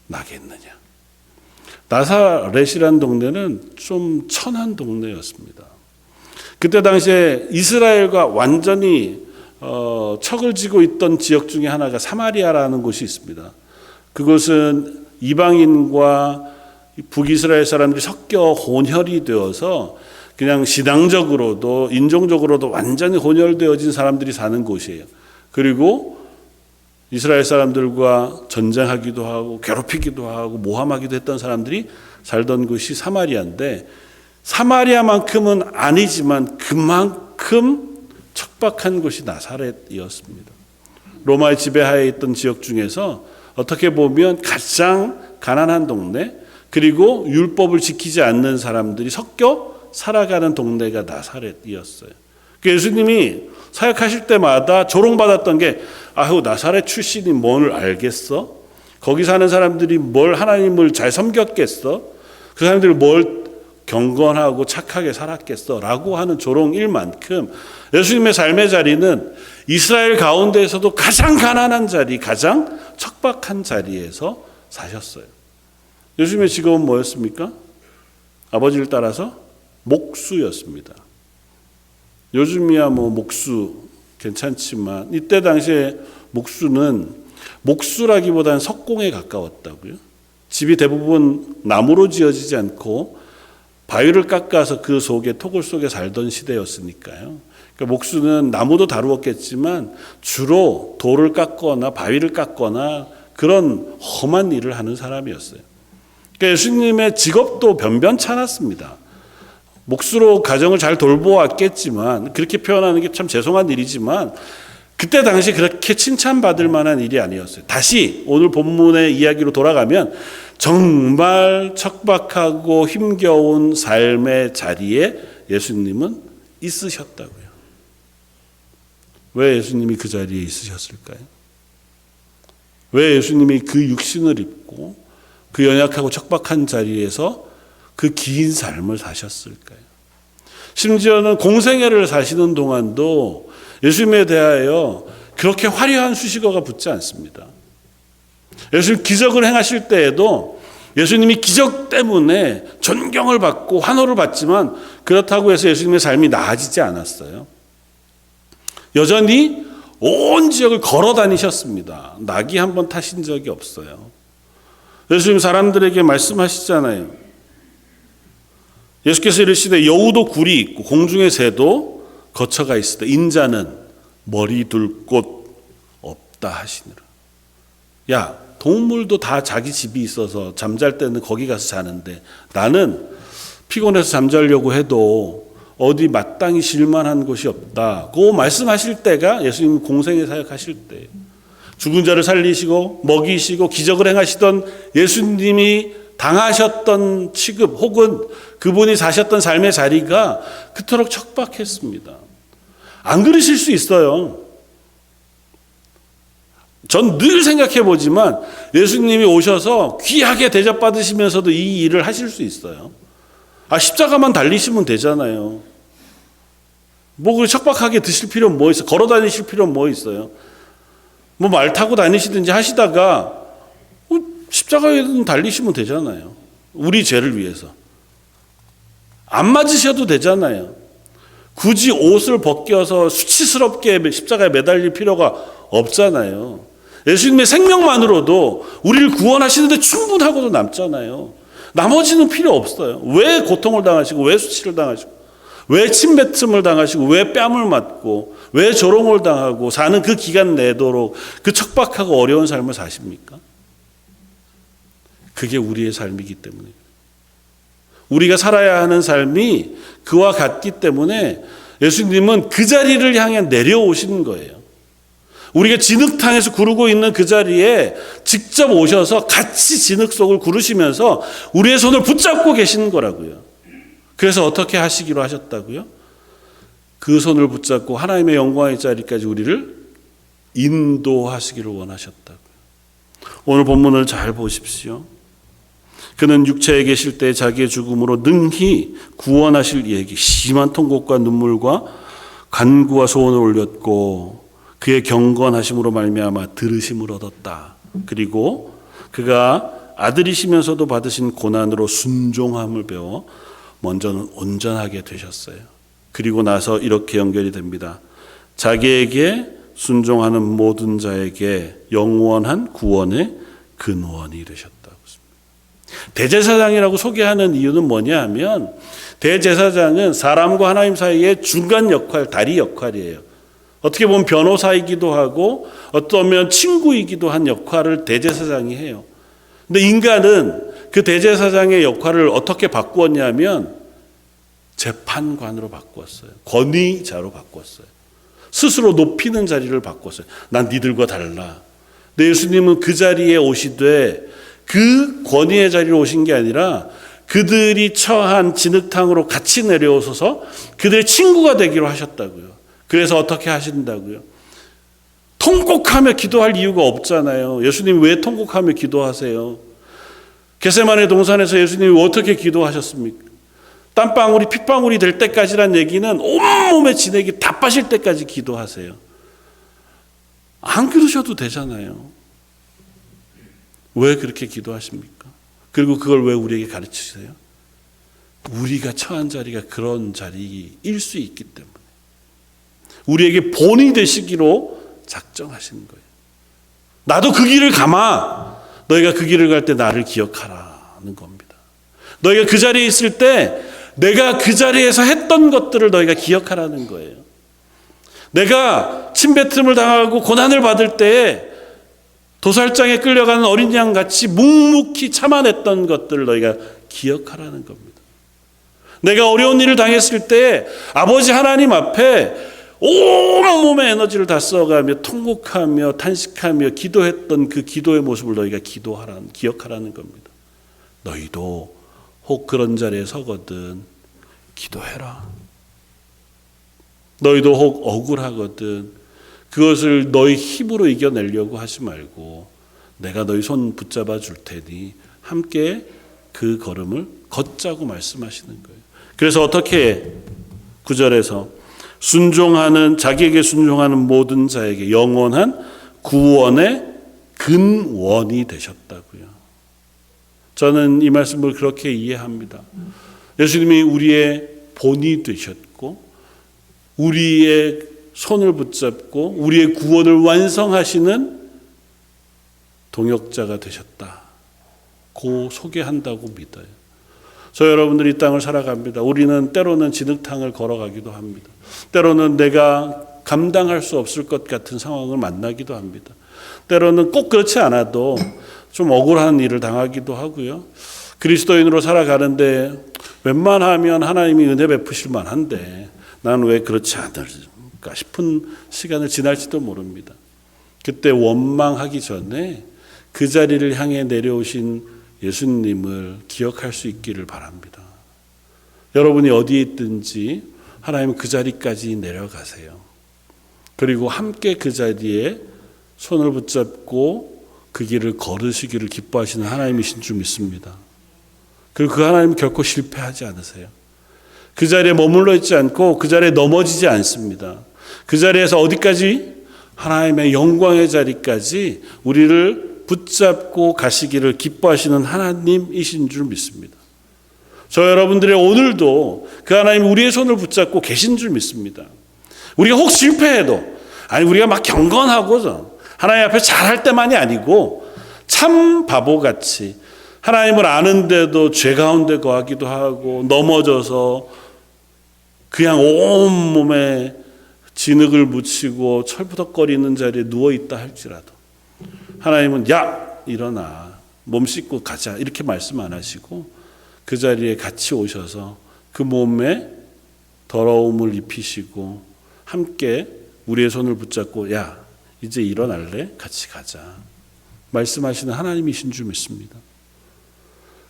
A: 나겠느냐. 나사렛이라는 동네는 좀 천한 동네였습니다. 그때 당시에 이스라엘과 완전히 척을 지고 있던 지역 중에 하나가 사마리아라는 곳이 있습니다. 그곳은 이방인과 북이스라엘 사람들이 섞여 혼혈이 되어서 그냥 신앙적으로도 인종적으로도 완전히 혼혈되어진 사람들이 사는 곳이에요. 그리고 이스라엘 사람들과 전쟁하기도 하고 괴롭히기도 하고 모함하기도 했던 사람들이 살던 곳이 사마리아인데, 사마리아만큼은 아니지만 그만큼 척박한 곳이 나사렛이었습니다. 로마의 지배하에 있던 지역 중에서 어떻게 보면 가장 가난한 동네, 그리고 율법을 지키지 않는 사람들이 섞여 살아가는 동네가 나사렛이었어요. 예수님이 사역하실 때마다 조롱받았던 게, 아유 나사렛 출신이 뭘 알겠어? 거기 사는 사람들이 뭘 하나님을 잘 섬겼겠어? 그 사람들이 뭘 경건하고 착하게 살았겠어? 라고 하는 조롱일 만큼 예수님의 삶의 자리는 이스라엘 가운데에서도 가장 가난한 자리, 가장 척박한 자리에서 사셨어요. 예수님의 직업은 뭐였습니까? 아버지를 따라서 목수였습니다. 요즘이야 뭐 목수 괜찮지만 이때 당시에 목수는 목수라기보다는 석공에 가까웠다고요. 집이 대부분 나무로 지어지지 않고 바위를 깎아서 그 속에 토굴 속에 살던 시대였으니까요. 그러니까 목수는 나무도 다루었겠지만 주로 돌을 깎거나 바위를 깎거나 그런 험한 일을 하는 사람이었어요. 그러니까 예수님의 직업도 변변찮았습니다. 목수로 가정을 잘 돌보았겠지만, 그렇게 표현하는 게 참 죄송한 일이지만 그때 당시 그렇게 칭찬받을 만한 일이 아니었어요. 다시 오늘 본문의 이야기로 돌아가면 정말 척박하고 힘겨운 삶의 자리에 예수님은 있으셨다고요. 왜 예수님이 그 자리에 있으셨을까요? 왜 예수님이 그 육신을 입고 그 연약하고 척박한 자리에서 그 긴 삶을 사셨을까요? 심지어는 공생애를 사시는 동안도 예수님에 대하여 그렇게 화려한 수식어가 붙지 않습니다. 예수님 기적을 행하실 때에도 예수님이 기적 때문에 존경을 받고 환호를 받지만 그렇다고 해서 예수님의 삶이 나아지지 않았어요. 여전히 온 지역을 걸어 다니셨습니다. 낙이 한 번 타신 적이 없어요. 예수님 사람들에게 말씀하시잖아요. 예수께서 이르시되 여우도 굴이 있고 공중의 새도 거처가 있으되 인자는 머리 둘 곳 없다 하시니라. 야, 동물도 다 자기 집이 있어서 잠잘 때는 거기 가서 자는데 나는 피곤해서 잠자려고 해도 어디 마땅히 쉴만한 곳이 없다. 그 말씀하실 때가 예수님 공생애 사역하실 때, 죽은 자를 살리시고 먹이시고 기적을 행하시던 예수님이 당하셨던 취급 혹은 그분이 사셨던 삶의 자리가 그토록 척박했습니다. 안 그러실 수 있어요. 전 늘 생각해 보지만 예수님이 오셔서 귀하게 대접받으시면서도 이 일을 하실 수 있어요. 십자가만 달리시면 되잖아요. 뭐 그렇게 척박하게 드실 필요는 뭐 있어요? 걸어 다니실 필요는 뭐 있어요? 뭐 말 타고 다니시든지 하시다가 십자가에는 달리시면 되잖아요. 우리 죄를 위해서. 안 맞으셔도 되잖아요. 굳이 옷을 벗겨서 수치스럽게 십자가에 매달릴 필요가 없잖아요. 예수님의 생명만으로도 우리를 구원하시는데 충분하고도 남잖아요. 나머지는 필요 없어요. 왜 고통을 당하시고 왜 수치를 당하시고 왜 침뱉음을 당하시고 왜 뺨을 맞고 왜 조롱을 당하고 사는 그 기간 내도록 그 척박하고 어려운 삶을 사십니까? 그게 우리의 삶이기 때문에, 우리가 살아야 하는 삶이 그와 같기 때문에 예수님은 그 자리를 향해 내려오시는 거예요. 우리가 진흙탕에서 구르고 있는 그 자리에 직접 오셔서 같이 진흙 속을 구르시면서 우리의 손을 붙잡고 계시는 거라고요. 그래서 어떻게 하시기로 하셨다고요? 그 손을 붙잡고 하나님의 영광의 자리까지 우리를 인도하시기를 원하셨다고요. 오늘 본문을 잘 보십시오. 그는 육체에 계실 때 자기의 죽음으로 능히 구원하실 이에게 심한 통곡과 눈물과 간구와 소원을 올렸고 그의 경건하심으로 말미암아 들으심을 얻었다. 그리고 그가 아들이시면서도 받으신 고난으로 순종함을 배워 먼저는 온전하게 되셨어요. 그리고 나서 이렇게 연결이 됩니다. 자기에게 순종하는 모든 자에게 영원한 구원의 근원이 되셨다고. 대제사장이라고 소개하는 이유는 뭐냐 하면 대제사장은 사람과 하나님 사이의 중간 역할, 다리 역할이에요. 어떻게 보면 변호사이기도 하고 어쩌면 친구이기도 한 역할을 대제사장이 해요. 근데 인간은 그 대제사장의 역할을 어떻게 바꾸었냐면 재판관으로 바꾸었어요. 권위자로 바꾸었어요. 스스로 높이는 자리를 바꿨어요. 난 니들과 달라. 근데 예수님은 그 자리에 오시되 그 권위의 자리로 오신 게 아니라 그들이 처한 진흙탕으로 같이 내려오셔서 그들의 친구가 되기로 하셨다고요. 그래서 어떻게 하신다고요? 통곡하며 기도할 이유가 없잖아요. 예수님 왜 통곡하며 기도하세요? 겟세마네 동산에서 예수님이 어떻게 기도하셨습니까? 땀방울이 핏방울이 될 때까지란 얘기는 온몸에 진액이 다 빠질 때까지 기도하세요. 안 그러셔도 되잖아요. 왜 그렇게 기도하십니까? 그리고 그걸 왜 우리에게 가르치세요? 우리가 처한 자리가 그런 자리일 수 있기 때문에 우리에게 본이 되시기로 작정하신 거예요. 나도 그 길을 가마. 너희가 그 길을 갈 때 나를 기억하라는 겁니다. 너희가 그 자리에 있을 때 내가 그 자리에서 했던 것들을 너희가 기억하라는 거예요. 내가 침뱉음을 당하고 고난을 받을 때에 도살장에 끌려가는 어린 양같이 묵묵히 참아냈던 것들을 너희가 기억하라는 겁니다. 내가 어려운 일을 당했을 때 아버지 하나님 앞에 온몸의 에너지를 다 써가며 통곡하며 탄식하며 기도했던 그 기도의 모습을 너희가 기억하라는 겁니다. 너희도 혹 그런 자리에 서거든 기도해라. 너희도 혹 억울하거든 그것을 너희 힘으로 이겨내려고 하지 말고 내가 너희 손 붙잡아 줄 테니 함께 그 걸음을 걷자고 말씀하시는 거예요. 그래서 어떻게 9절에서 자기에게 순종하는 모든 자에게 영원한 구원의 근원이 되셨다고요. 저는 이 말씀을 그렇게 이해합니다. 예수님이 우리의 본이 되셨고 우리의 손을 붙잡고 우리의 구원을 완성하시는 동역자가 되셨다고 소개한다고 믿어요. 저 여러분들이 이 땅을 살아갑니다. 우리는 때로는 진흙탕을 걸어가기도 합니다. 때로는 내가 감당할 수 없을 것 같은 상황을 만나기도 합니다. 때로는 꼭 그렇지 않아도 좀 억울한 일을 당하기도 하고요. 그리스도인으로 살아가는데 웬만하면 하나님이 은혜 베푸실 만한데 나는 왜 그렇지 않을까 싶은 시간을 지날지도 모릅니다. 그때 원망하기 전에 그 자리를 향해 내려오신 예수님을 기억할 수 있기를 바랍니다. 여러분이 어디에 있든지 하나님은 그 자리까지 내려가세요. 그리고 함께 그 자리에 손을 붙잡고 그 길을 걸으시기를 기뻐하시는 하나님이신 줄 믿습니다. 그리고 그 하나님은 결코 실패하지 않으세요. 그 자리에 머물러 있지 않고 그 자리에 넘어지지 않습니다. 그 자리에서 어디까지? 하나님의 영광의 자리까지 우리를 붙잡고 가시기를 기뻐하시는 하나님이신 줄 믿습니다. 저 여러분들의 오늘도 그 하나님이 우리의 손을 붙잡고 계신 줄 믿습니다. 우리가 혹 실패해도 우리가 막 경건하고 하나님 앞에 잘할 때만이 아니고 참 바보같이 하나님을 아는데도 죄 가운데 거하기도 하고 넘어져서 그냥 온몸에 진흙을 묻히고 철부덕거리는 자리에 누워있다 할지라도 하나님은 야 일어나 몸 씻고 가자 이렇게 말씀 안 하시고 그 자리에 같이 오셔서 그 몸에 더러움을 입히시고 함께 우리의 손을 붙잡고 야 이제 일어날래? 같이 가자 말씀하시는 하나님이신 줄 믿습니다.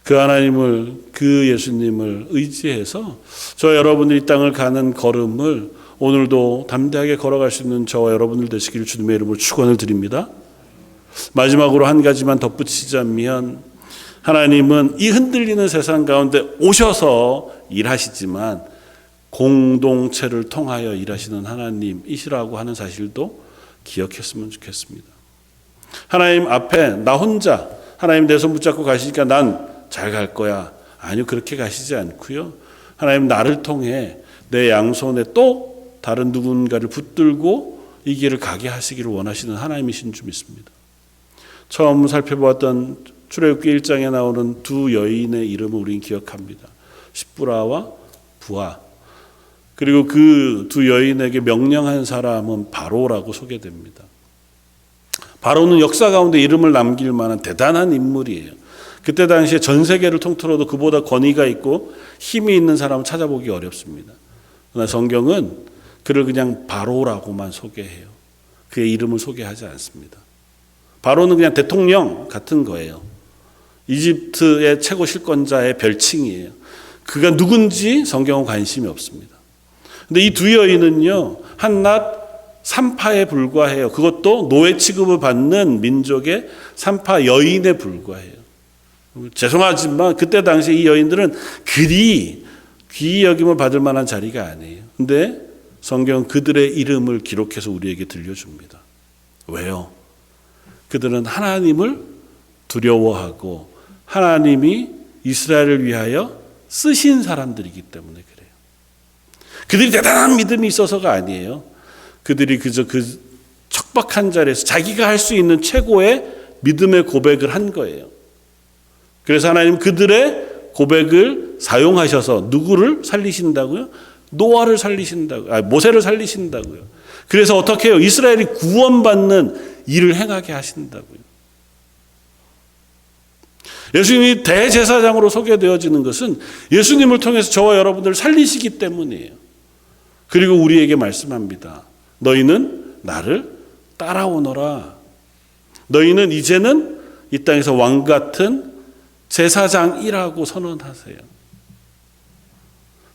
A: 그 하나님을 그 예수님을 의지해서 저 여러분들이 이 땅을 가는 걸음을 오늘도 담대하게 걸어갈 수 있는 저와 여러분들 되시기를 주님의 이름으로 축원을 드립니다. 마지막으로 한 가지만 덧붙이자면 하나님은 이 흔들리는 세상 가운데 오셔서 일하시지만 공동체를 통하여 일하시는 하나님이시라고 하는 사실도 기억했으면 좋겠습니다. 하나님 앞에 나 혼자 하나님 내 손 붙잡고 가시니까 난 잘 갈 거야. 아니요, 그렇게 가시지 않고요. 하나님 나를 통해 내 양손에 또 다른 누군가를 붙들고 이 길을 가게 하시기를 원하시는 하나님이신 줄 믿습니다. 처음 살펴보았던 출애굽기 1장에 나오는 두 여인의 이름을 우리는 기억합니다. 십부라와 부하. 그리고 그 두 여인에게 명령한 사람은 바로라고 소개됩니다. 바로는 역사 가운데 이름을 남길 만한 대단한 인물이에요. 그때 당시에 전 세계를 통틀어도 그보다 권위가 있고 힘이 있는 사람을 찾아보기 어렵습니다. 그러나 성경은 그를 그냥 바로라고만 소개해요. 그의 이름을 소개하지 않습니다. 바로는 그냥 대통령 같은 거예요. 이집트의 최고 실권자의 별칭이에요. 그가 누군지 성경은 관심이 없습니다. 근데 이 두 여인은요, 한낱 산파에 불과해요. 그것도 노예 취급을 받는 민족의 산파 여인에 불과해요. 죄송하지만 그때 당시 이 여인들은 그리 귀히 여김을 받을 만한 자리가 아니에요. 근데 성경은 그들의 이름을 기록해서 우리에게 들려줍니다. 왜요? 그들은 하나님을 두려워하고 하나님이 이스라엘을 위하여 쓰신 사람들이기 때문에 그래요. 그들이 대단한 믿음이 있어서가 아니에요. 그들이 그저 그 척박한 자리에서 자기가 할 수 있는 최고의 믿음의 고백을 한 거예요. 그래서 하나님 그들의 고백을 사용하셔서 누구를 살리신다고요? 노아를 살리신다고요. 모세를 살리신다고요. 그래서 어떻게 해요? 이스라엘이 구원받는 일을 행하게 하신다고요. 예수님이 대제사장으로 소개되어지는 것은 예수님을 통해서 저와 여러분들을 살리시기 때문이에요. 그리고 우리에게 말씀합니다. 너희는 나를 따라오너라. 너희는 이제는 이 땅에서 왕 같은 제사장이라고 선언하세요.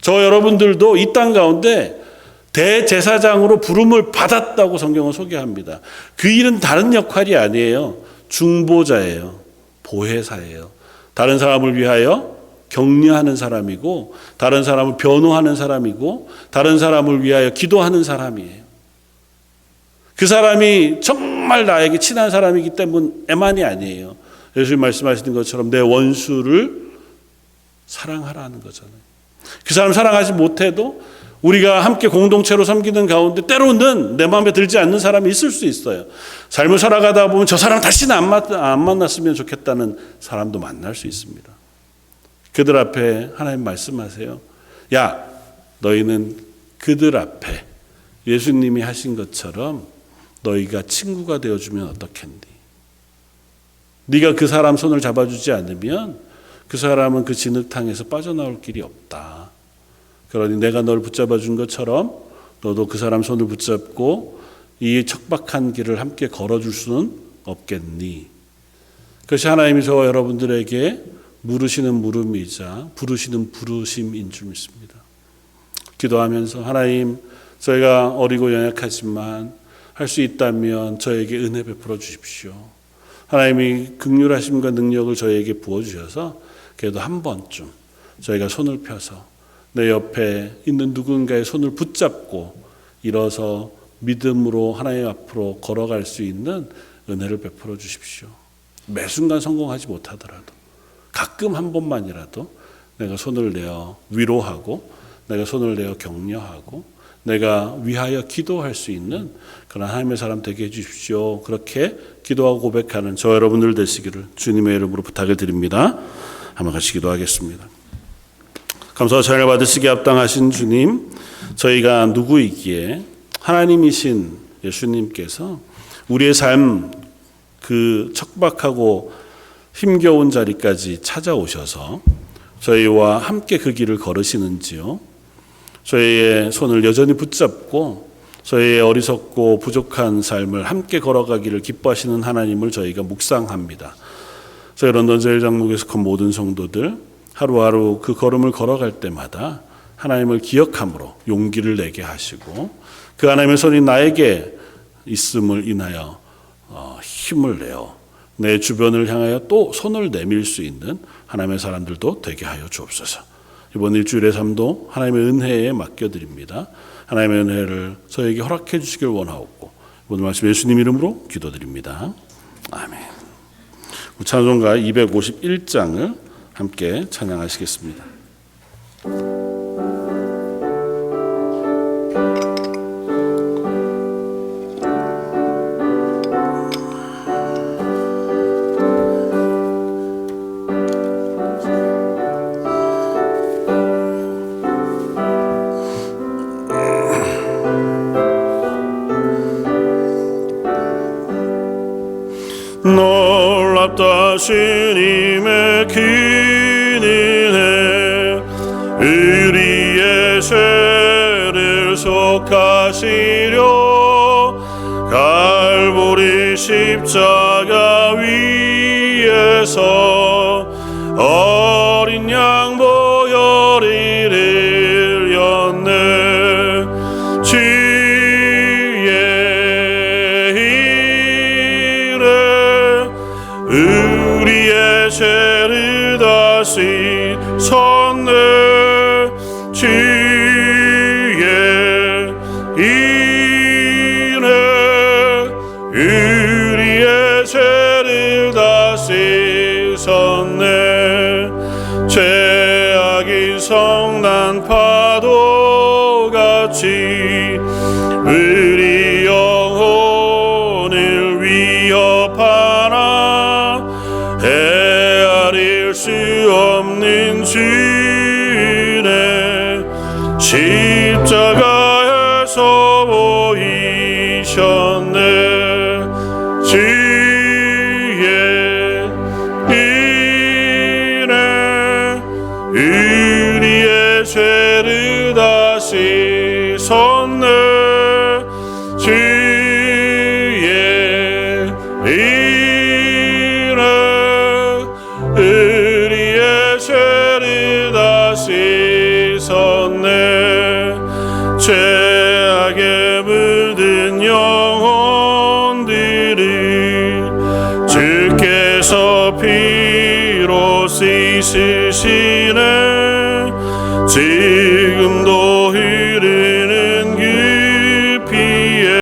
A: 저 여러분들도 이 땅 가운데 대제사장으로 부름을 받았다고 성경은 소개합니다. 그 일은 다른 역할이 아니에요. 중보자예요. 보혜사예요. 다른 사람을 위하여 격려하는 사람이고, 다른 사람을 변호하는 사람이고, 다른 사람을 위하여 기도하는 사람이에요. 그 사람이 정말 나에게 친한 사람이기 때문에만이 아니에요. 예수님 말씀하시는 것처럼 내 원수를 사랑하라는 거잖아요. 그 사람 사랑하지 못해도 우리가 함께 공동체로 섬기는 가운데 때로는 내 마음에 들지 않는 사람이 있을 수 있어요. 삶을 살아가다 보면 저 사람 다시는 안 만났으면 좋겠다는 사람도 만날 수 있습니다. 그들 앞에 하나님 말씀하세요. 야, 너희는 그들 앞에 예수님이 하신 것처럼 너희가 친구가 되어주면 어떻겠니? 네가 그 사람 손을 잡아주지 않으면 그 사람은 그 진흙탕에서 빠져나올 길이 없다. 그러니 내가 널 붙잡아 준 것처럼 너도 그 사람 손을 붙잡고 이 척박한 길을 함께 걸어줄 수는 없겠니? 그것이 하나님이 저와 여러분들에게 물으시는 물음이자 부르시는 부르심인 줄 믿습니다. 기도하면서 하나님, 저희가 어리고 연약하지만 할 수 있다면 저에게 은혜 베풀어 주십시오. 하나님이 긍휼하심과 능력을 저에게 부어주셔서 그래도 한 번쯤 저희가 손을 펴서 내 옆에 있는 누군가의 손을 붙잡고 일어서 믿음으로 하나님 앞으로 걸어갈 수 있는 은혜를 베풀어 주십시오. 매 순간 성공하지 못하더라도 가끔 한 번만이라도 내가 손을 내어 위로하고 내가 손을 내어 격려하고 내가 위하여 기도할 수 있는 그런 하나님의 사람 되게 해주십시오. 그렇게 기도하고 고백하는 저 여러분들 되시기를 주님의 이름으로 부탁을 드립니다. 한번 같이 기도하겠습니다. 감사와 찬양을 받으시기에 합당하신 주님, 저희가 누구이기에 하나님이신 예수님께서 우리의 삶 그 척박하고 힘겨운 자리까지 찾아오셔서 저희와 함께 그 길을 걸으시는지요. 저희의 손을 여전히 붙잡고 저희의 어리석고 부족한 삶을 함께 걸어가기를 기뻐하시는 하나님을 저희가 묵상합니다. 저희 런던 제일장로교에 속한 모든 성도들 하루하루 그 걸음을 걸어갈 때마다 하나님을 기억함으로 용기를 내게 하시고 그 하나님의 손이 나에게 있음을 인하여 힘을 내어 내 주변을 향하여 또 손을 내밀 수 있는 하나님의 사람들도 되게 하여 주옵소서. 이번 일주일의 삶도 하나님의 은혜에 맡겨드립니다. 하나님의 은혜를 저에게 허락해 주시길 원하옵고 오늘 말씀 예수님 이름으로 기도드립니다. 아멘. 찬송가 251장을 함께 찬양하시겠습니다. 주님의 그늘에 우리의 죄를 속하시려 갈보리 십자가 위에서 어린 양 보혈을 흘렸네. 주의 일에 우리의 죄를 다시 섰네. 주의 일에 우리의 죄를 다시 섰네. 죄악이 성난 파도같이 우리 영혼을 위협하나 헤아릴 수 없는 주의 십자가에서 보이셨네. 주의 일에 우리의 죄를 다시 섰네. 주의 일에 우리의 죄를 다시 섰네. 죄악에 물든 영혼들을 주께서 피로 씻으시네.